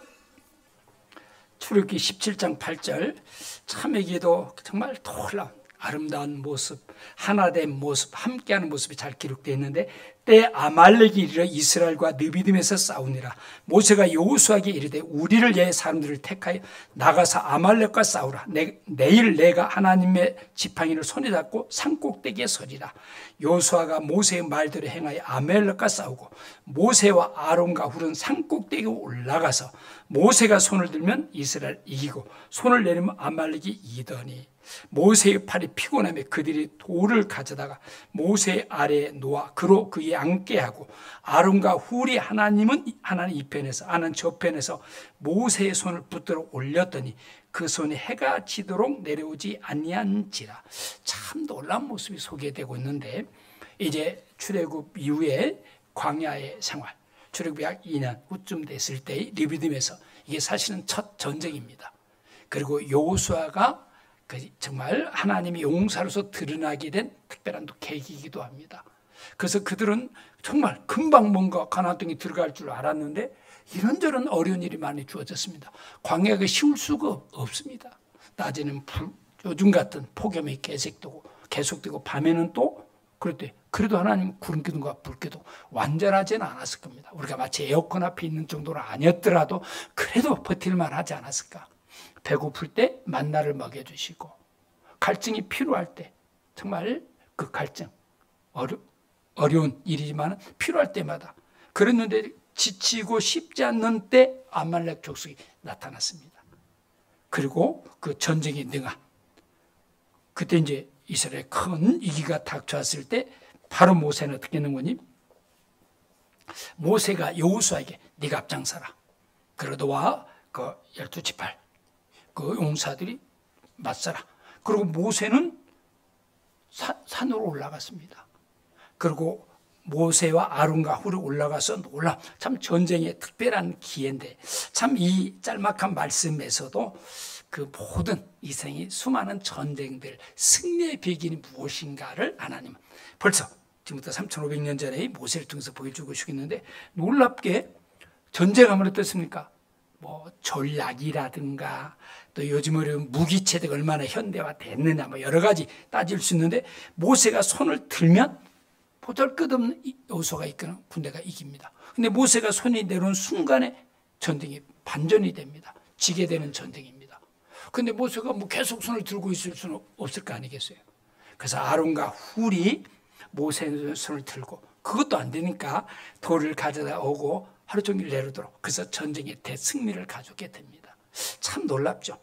출애굽기 17장 8절. 참 여기에도 정말 놀라운 아름다운 모습, 하나된 모습, 함께하는 모습이 잘 기록되어 있는데, 때 아말렉이 이르러 이스라엘과 느비딤에서 싸우니라. 모세가 여호수아에게 이르되 우리를 위해 사람들을 택하여 나가서 아말렉과 싸우라. 내일 내가 하나님의 지팡이를 손에 잡고 산꼭대기에 서리라. 여호수아가 모세의 말대로 행하여 아말렉과 싸우고 모세와 아론과 훌은 산꼭대기에 올라가서 모세가 손을 들면 이스라엘 이기고 손을 내리면 아말렉이 이기더니 모세의 팔이 피곤하며 그들이 돌을 가져다가 모세 아래에 놓아 그로 그에 앉게 하고 아론과 훌이 하나님 이편에서 하나님 저편에서 모세의 손을 붙들어 올렸더니 그 손이 해가 지도록 내려오지 아니한지라. 참 놀라운 모습이 소개되고 있는데, 이제 출애굽 이후에 광야의 생활, 출애굽이 약 2년 후쯤 됐을 때 느비딤에서, 이게 사실은 첫 전쟁입니다. 그리고 여호수아가 정말 하나님의 용사로서 드러나게 된 특별한 계기이기도 합니다. 그래서 그들은 정말 금방 뭔가 가나안 땅에 들어갈 줄 알았는데 이런저런 어려운 일이 많이 주어졌습니다. 광야가 쉬울 수가 없습니다. 낮에는 요즘 같은 폭염이 계속되고 밤에는 또 그럴 때 그래도 하나님 구름기둥과 불기둥 완전하지는 않았을 겁니다. 우리가 마치 에어컨 앞에 있는 정도는 아니었더라도 그래도 버틸만 하지 않았을까. 배고플 때 만나를 먹여주시고, 갈증이 필요할 때 정말 그 갈증, 어려운 일이지만 필요할 때마다 그랬는데 지치고 쉽지 않는 때 아말렉 족속이 나타났습니다. 그리고 그 전쟁에 능한, 그때 이제 이스라엘 큰 위기가 닥쳐왔을 때 바로 모세는 어떻게 했는 거니? 모세가 여호수아에게 네가 앞장서라. 그리고 너와 그 12지파 그 용사들이 맞서라. 그리고 모세는 산으로 올라갔습니다. 그리고 모세와 아론과 훌이 올라가서 참 전쟁의 특별한 기회인데, 참 이 짤막한 말씀에서도 그 모든 이생의 수많은 전쟁들 승리의 비결이 무엇인가를 하나님은 벌써 지금부터 3500년 전에 모세를 통해서 보여주고 싶겠는데, 놀랍게 전쟁하면 어떻습니까? 뭐 전략이라든가 또 요즘으로 무기체계가 얼마나 현대화됐느냐 뭐 여러 가지 따질 수 있는데, 모세가 손을 들면 보잘것없는 여호수아가 이끄는 군대가 이깁니다. 근데 모세가 손이 내려온 순간에 전쟁이 반전이 됩니다. 지게 되는 전쟁입니다. 근데 모세가 뭐 계속 손을 들고 있을 수는 없을 거 아니겠어요. 그래서 아론과 훌이 모세의 손을 들고, 그것도 안 되니까 돌을 가져다 오고 하루 종일 내려도록, 그래서 전쟁의 대승리를 가져오게 됩니다. 참 놀랍죠.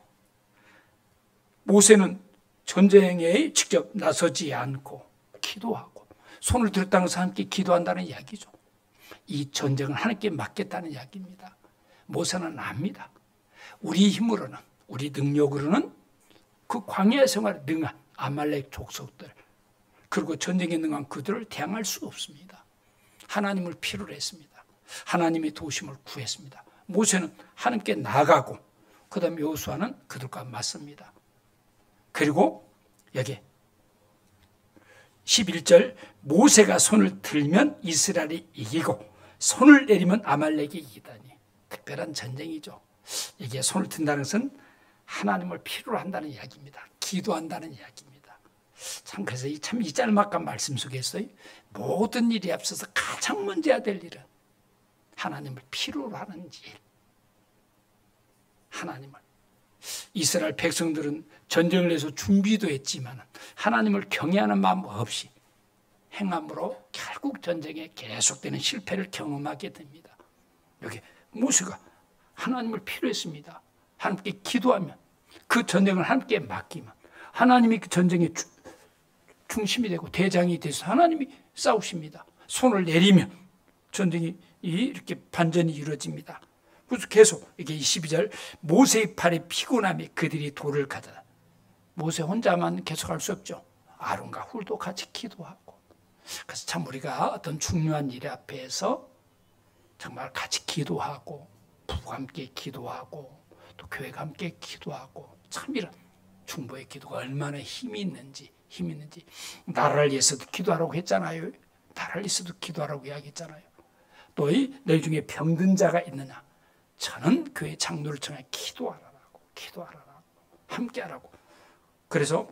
모세는 전쟁에 직접 나서지 않고 기도하고 손을 들었다는 것은 함께 기도한다는 이야기죠. 이 전쟁을 하나님께 맡겼다는 이야기입니다. 모세는 압니다. 우리 힘으로는, 우리 능력으로는 그 광야 생활에 능한 아말렉 족속들, 그리고 전쟁에 능한 그들을 대항할 수 없습니다. 하나님을 필요로 했습니다. 하나님의 도우심을 구했습니다. 모세는 하나님께 나가고, 그 다음에 여호수아는 그들과 맞섭니다. 그리고 여기 11절, 모세가 손을 들면 이스라엘이 이기고 손을 내리면 아말렉이 이기다니. 특별한 전쟁이죠. 이게 손을 든다는 것은 하나님을 필요로 한다는 이야기입니다. 기도한다는 이야기입니다. 참, 그래서 이 짤막한 말씀 속에서 모든 일에 앞서서 가장 먼저 해야 될 일은 하나님을 필요로 하는 일. 하나님을. 이스라엘 백성들은 전쟁을 해서 준비도 했지만 하나님을 경외하는 마음 없이 행함으로 결국 전쟁에 계속되는 실패를 경험하게 됩니다. 여기 모세가 하나님을 필요했습니다. 하나님께 기도하면, 그 전쟁을 하나님께 맡기면, 하나님이 그 전쟁의 중심이 되고 대장이 돼서 하나님이 싸우십니다. 손을 내리면 전쟁이 이렇게 반전이 이루어집니다. 그래서 계속 이게 22절, 모세의 팔에 피곤함이 그들이 돌을 가져다. 모세 혼자만 계속 할 수 없죠. 아론과 훌도 같이 기도하고. 그래서 참 우리가 어떤 중요한 일 앞에서 정말 같이 기도하고, 부부가 함께 기도하고, 또 교회가 함께 기도하고, 참 이런 중보의 기도가 얼마나 힘이 있는지. 나라를 위해서도 기도하라고 했잖아요. 나라를 위해서도 기도하라고 이야기했잖아요. 또 너희 중에 병든 자가 있느냐, 저는 교회 장로를 청해 기도하라고, 함께하라고. 그래서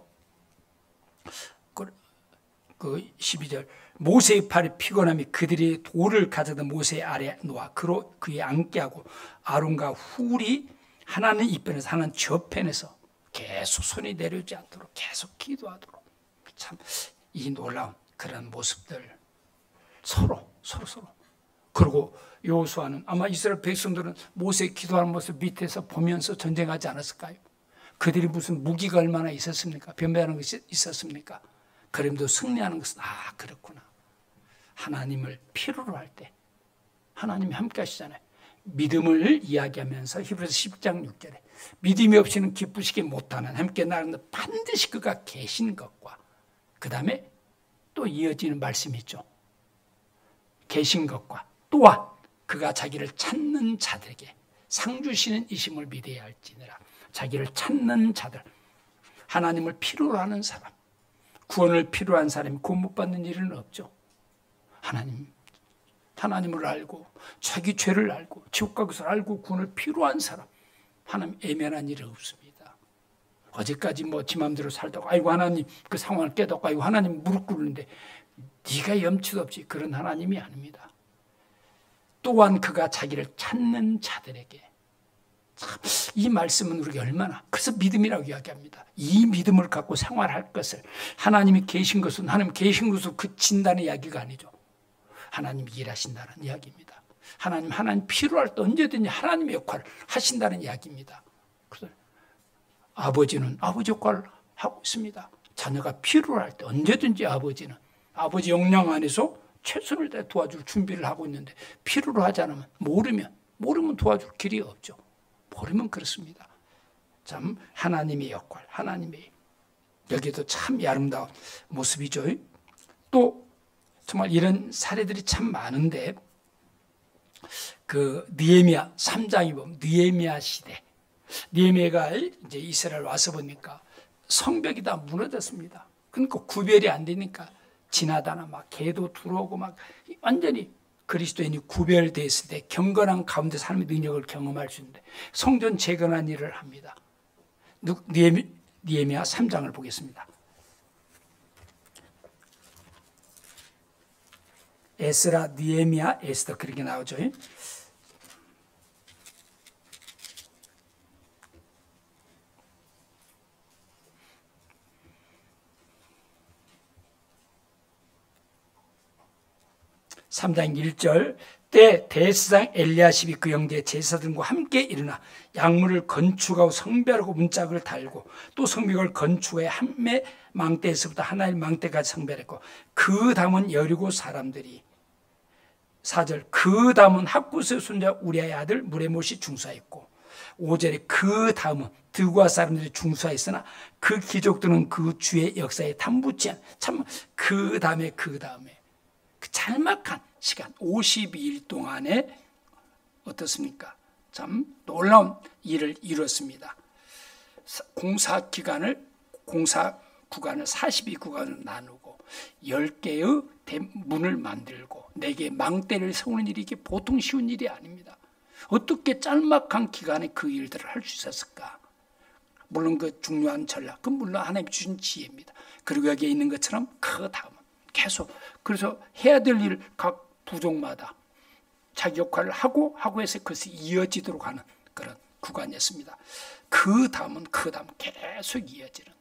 그 12절, 모세의 팔에 피곤함이 그들이 돌을 가져다 모세 아래 놓아 그에 앉게 하고, 아론과 훌이 하나는 이편에서 하나는 저편에서 계속 손이 내려오지 않도록 계속 기도하도록. 참 이 놀라운 그런 모습들, 서로. 그리고 여호수아는 아마 이스라엘 백성들은 모세 기도하는 모습 밑에서 보면서 전쟁하지 않았을까요? 그들이 무슨 무기가 얼마나 있었습니까? 변배하는 것이 있었습니까? 그럼에도 승리하는 것은 그렇구나. 하나님을 필요로 할 때 하나님이 함께 하시잖아요. 믿음을 이야기하면서 히브리서 10장 6절에 믿음이 없이는 기쁘시게 못하는 함께 나가는 반드시 그가 계신 것과, 그 다음에 또 이어지는 말씀이 있죠. 계신 것과 또한 그가 자기를 찾는 자들에게 상 주시는 이심을 믿어야 할지니라. 자기를 찾는 자들, 하나님을 필요로 하는 사람, 구원을 필요한 사람이 구원 못 받는 일은 없죠. 하나님을 알고 자기 죄를 알고 지옥 갈 것을 알고 구원을 필요한 사람, 하나님 애매한 일은 없습니다. 어제까지 지 맘대로 살다가 아이고 하나님 그 상황을 깨닫고 아이고 하나님 무릎 꿇는데 네가 염치도 없지, 그런 하나님이 아닙니다. 또한 그가 자기를 찾는 자들에게, 참 이 말씀은 우리가 얼마나, 그래서 믿음이라고 이야기합니다. 이 믿음을 갖고 생활할 것을, 하나님이 계신 것은 하나님 계신 것으로 그친다는 이야기가 아니죠. 하나님이 일하신다는 이야기입니다. 하나님 필요할 때 언제든지 하나님의 역할을 하신다는 이야기입니다. 그래서 아버지는 아버지 역할을 하고 있습니다. 자녀가 필요할 때 언제든지 아버지는 아버지 역량 안에서 최선을 다해 도와줄 준비를 하고 있는데, 필요로 하지 않으면 모르면 도와줄 길이 없죠. 모르면 그렇습니다. 참 하나님의 역할, 하나님의, 여기도 참 아름다운 모습이죠. 또 정말 이런 사례들이 참 많은데, 그 느헤미야 3장이 보면 느헤미야 시대, 느헤미야가 이제 이스라엘 와서 보니까 성벽이 다 무너졌습니다. 그러니까 구별이 안 되니까 지나다나 막 개도 들어오고 막 완전히 그리스도인이 구별되어 있을 때 경건한 가운데 삶의 능력을 경험할 수 있는데 성전 재건한 일을 합니다. 느헤미야 3장을 보겠습니다. 에스라, 느헤미야, 에스더 그렇게 나오죠. 3장 1절, 때 대제사장 엘리야십이 그 형제 제사장과 함께 일어나 약물을 건축하고 성별하고 문짝을 달고 또 성벽을 건축해 한매 망대에서부터 하나의 망대까지 성별했고, 그 다음은 여리고 사람들이, 4절, 그 다음은 학구스의 손자 우리아의 아들 무레못이 중수하였고, 5절에 그 다음은 드고아 사람들이 중수하였으나 그 귀족들은 그 주의 역사에 탐붙지 않은, 참 그 다음에 그 짤막한 시간 52일 동안에 어떻습니까? 참 놀라운 일을 이뤘습니다. 공사 구간을 42구간으로 나누고 10개의 문을 만들고 4개의 망대를 세우는 일이 이게 보통 쉬운 일이 아닙니다. 어떻게 짤막한 기간에 그 일들을 할 수 있었을까? 물론 그 중요한 전략, 그건 물론 하나님 주신 지혜입니다. 그리고 여기에 있는 것처럼 그 다음은 계속, 그래서 해야 될 일 각 부족마다 자기 역할을 하고 해서 그것이 이어지도록 하는 그런 구간이었습니다. 그 다음은 계속 이어지는,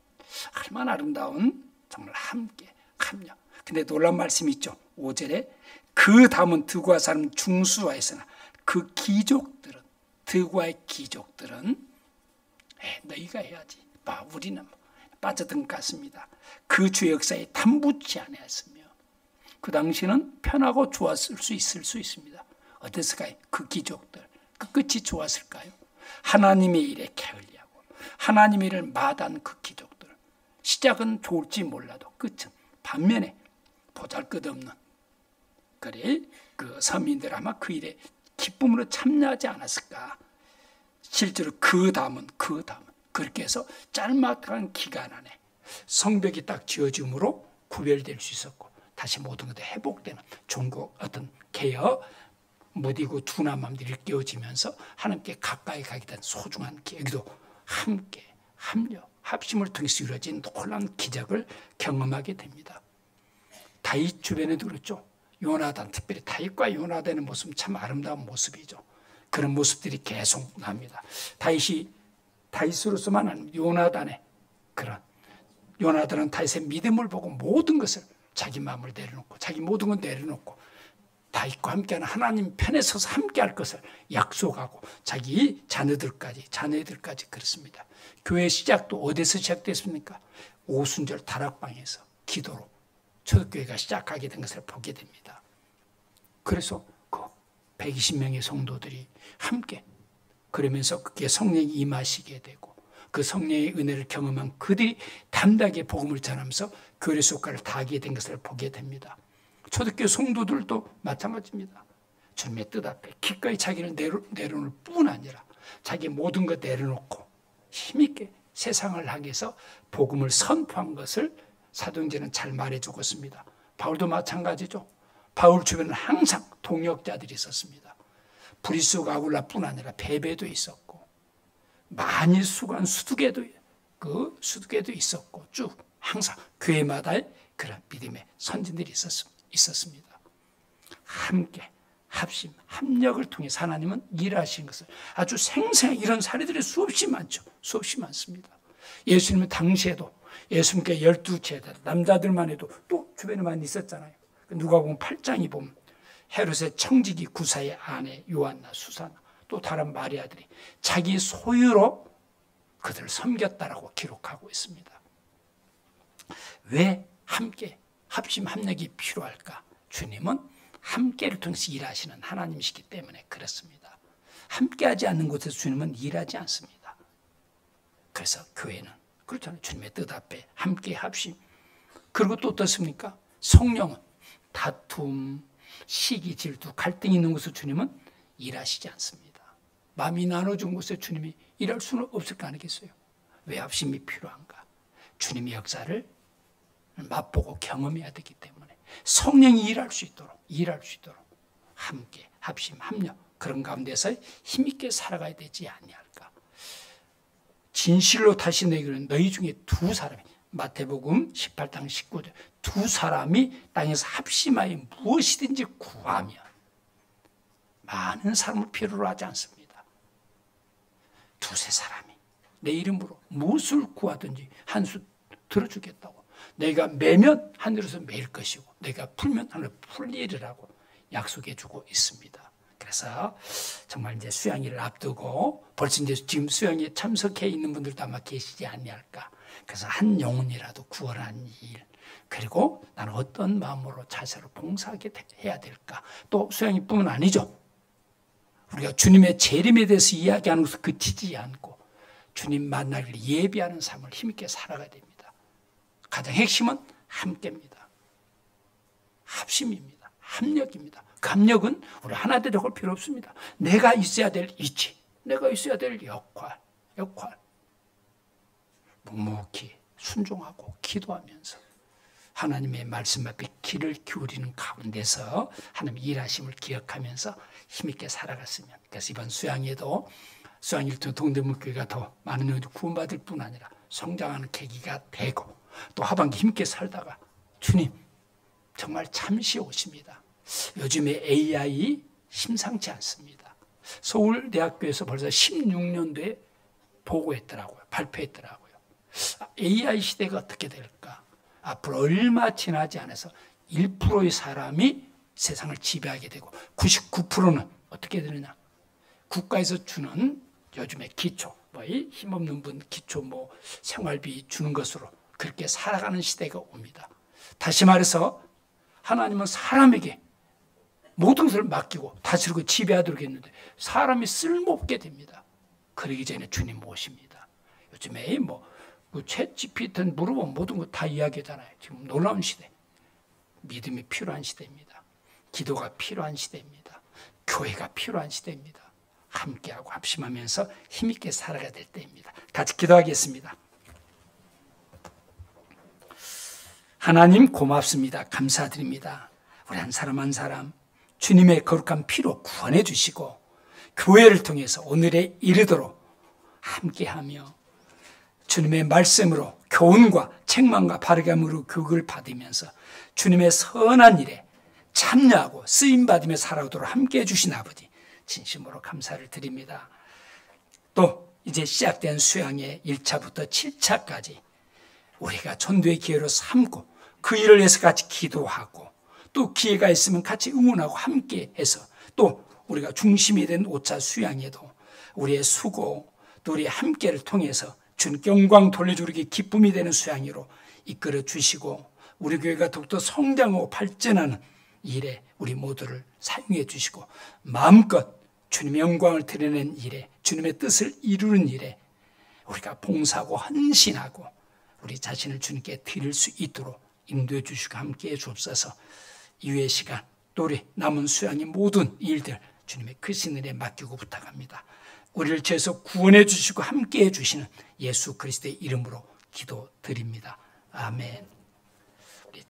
얼마나 아름다운, 정말 함께 합력. 근데 놀라운 말씀이 있죠. 5절에 그 다음은 드고아 사람 중수하였으나 그 귀족들은, 드고아의 귀족들은 너희가 해야지. 우리는 빠져든 것 같습니다. 그 주 역사에 담붙지 아니했으며 그 당시는 편하고 좋았을 수 있습니다. 어땠을까요? 그 귀족들 그 끝이 좋았을까요? 하나님의 일에 게을리하고 하나님의 일을 마다한 그 귀족들, 시작은 좋을지 몰라도 끝은 반면에 보잘것없는 그래 그 서민들 아마 그 일에 기쁨으로 참여하지 않았을까. 실제로 그 다음은 그렇게 해서 짤막한 기간 안에 성벽이 딱 지어짐으로 구별될 수 있었고 다시 모든 것이 회복되는 종교 어떤 개혁, 무디고 둔한 마음들이 일깨워지면서 하나님께 가까이 가게 된 소중한 계기도 함께 합력, 합심을 통해서 이루어진 놀라운 기적을 경험하게 됩니다. 다윗 주변에도 그렇죠. 요나단, 특별히 다윗과 요나단의 모습은 참 아름다운 모습이죠. 그런 모습들이 계속 납니다. 다윗으로서만 아니라 요나단의 그런, 요나단은 다윗의 믿음을 보고 모든 것을 자기 마음을 내려놓고 자기 모든 걸 내려놓고 다윗과 함께하는 하나님 편에 서서 함께할 것을 약속하고 자기 자녀들까지 그렇습니다. 교회 시작도 어디서 시작됐습니까? 오순절 다락방에서 기도로 초대교회가 시작하게 된 것을 보게 됩니다. 그래서 그 120명의 성도들이 함께 그러면서 그게 성령이 임하시게 되고 그 성령의 은혜를 경험한 그들이 담대하게 복음을 전하면서 교회 속가를 다하게 된 것을 보게 됩니다. 초대교회 성도들도 마찬가지입니다. 주님의 뜻 앞에 기꺼이 자기를 내려놓을 뿐 아니라 자기 모든 것 내려놓고 힘있게 세상을 향해서 복음을 선포한 것을 사도행전은 잘 말해주고 있습니다. 바울도 마찬가지죠. 바울 주변은 항상 동역자들이 있었습니다. 브리스 아굴라뿐 아니라 베베도 있었고 많이 수고한 수두개도 있었고 쭉 항상 교회마다의 그런 믿음의 선진들이 있었습니다. 함께 합심, 합력을 통해서 하나님은 일하신 것을 아주 생생히 이런 사례들이 수없이 많죠. 수없이 많습니다. 예수님은 당시에도 예수님께 12제자 남자들만 해도 또 주변에 많이 있었잖아요. 누가복음 8장이 보면 헤롯의 청지기 구사의 아내 요한나, 수사나 또 다른 마리아들이 자기 소유로 그들을 섬겼다라고 기록하고 있습니다. 왜 함께 합심 합력이 필요할까? 주님은 함께를 통해서 일하시는 하나님이시기 때문에 그렇습니다. 함께하지 않는 곳에서 주님은 일하지 않습니다. 그래서 교회는 그렇잖아요. 주님의 뜻 앞에 함께 합심. 그리고 또 어떻습니까? 성령은 다툼, 시기, 질투, 갈등이 있는 곳에서 주님은 일하시지 않습니다. 마음이 나눠준 곳에 주님이 일할 수는 없을 거 아니겠어요? 왜 합심이 필요한가? 주님의 역사를 맛보고 경험해야 되기 때문에 성령이 일할 수 있도록 함께 합심, 합력 그런 가운데서 힘있게 살아가야 되지 아니할까? 진실로 다시 너희는 너희 중에 두 사람이 마태복음 18장 19절 두 사람이 땅에서 합심하여 무엇이든지 구하면 많은 사람을 필요로 하지 않습니다. 두세 사람이 내 이름으로 무엇을 구하든지 한 수 들어주겠다고 내가 매면 하늘에서 매일 것이고 내가 풀면 하늘에서 풀리리라고 약속해 주고 있습니다. 그래서 정말 이제 수양일을 앞두고 벌써 이제 지금 수양에 참석해 있는 분들도 아마 계시지 않을까. 그래서 한 영혼이라도 구원한 일 그리고 나는 어떤 마음으로 자세로 봉사하게 해야 될까. 또 수양일뿐만 아니죠. 우리가 주님의 재림에 대해서 이야기하는 것을 그치지 않고 주님 만나기를 예비하는 삶을 힘있게 살아가야 됩니다. 가장 핵심은 함께입니다. 합심입니다. 합력입니다. 그 합력은 우리 하나 되려고 필요 없습니다. 내가 있어야 될 이치, 내가 있어야 될 역할. 묵묵히 순종하고 기도하면서 하나님의 말씀 앞에 귀를 기울이는 가운데서 하나님의 일하심을 기억하면서 힘있게 살아갔으면. 그래서 이번 수양에도 수양일 때 동대문교회가 더 많은 영혼이 구원받을 뿐 아니라 성장하는 계기가 되고 또 하반기 힘있게 살다가 주님 정말 잠시 오십니다. 요즘에 AI 심상치 않습니다. 서울대학교에서 벌써 16년도에 보고했더라고요. 발표했더라고요. AI 시대가 어떻게 될까? 앞으로 얼마 지나지 않아서 1%의 사람이 세상을 지배하게 되고 99%는 어떻게 어떻게 되느냐? 국가에서 주는 요즘에 기초, 이 힘없는 분 기초 생활비 주는 것으로 그렇게 살아가는 시대가 옵니다. 다시 말해서 하나님은 사람에게 모든 것을 맡기고 다스리고 지배하도록 했는데 사람이 쓸모없게 됩니다. 그러기 전에 주님 모십니다. 요즘에 챗 GPT한테 물어보면 모든 거 다 이야기하잖아요. 지금 놀라운 시대. 믿음이 필요한 시대입니다. 기도가 필요한 시대입니다. 교회가 필요한 시대입니다. 함께하고 합심하면서 힘있게 살아가야 될 때입니다. 같이 기도하겠습니다. 하나님 고맙습니다. 감사드립니다. 우리 한 사람 한 사람 주님의 거룩한 피로 구원해 주시고 교회를 통해서 오늘에 이르도록 함께하며 주님의 말씀으로 교훈과 책망과 바르게함으로 교육을 받으면서 주님의 선한 일에 참여하고 쓰임받으며 살아오도록 함께해 주신 아버지 진심으로 감사를 드립니다. 또 이제 시작된 수양의 1차부터 7차까지 우리가 전도의 기회로 삼고 그 일을 위해서 같이 기도하고 또 기회가 있으면 같이 응원하고 함께해서 또 우리가 중심이 된 5차 수양에도 우리의 수고 또 우리의 함께를 통해서 주님께 영광 돌려주기 기쁨이 되는 수양으로 이끌어 주시고 우리 교회가 더욱더 성장하고 발전하는 일에 우리 모두를 사용해 주시고 마음껏 주님의 영광을 드러내는 일에 주님의 뜻을 이루는 일에 우리가 봉사하고 헌신하고 우리 자신을 주님께 드릴 수 있도록 인도해 주시고 함께해 주옵소서. 이후의 시간 또 우리 남은 수양의 모든 일들 주님의 크신 은혜에 맡기고 부탁합니다. 우리를 죄에서 구원해 주시고 함께해 주시는 예수 그리스도의 이름으로 기도드립니다. 아멘.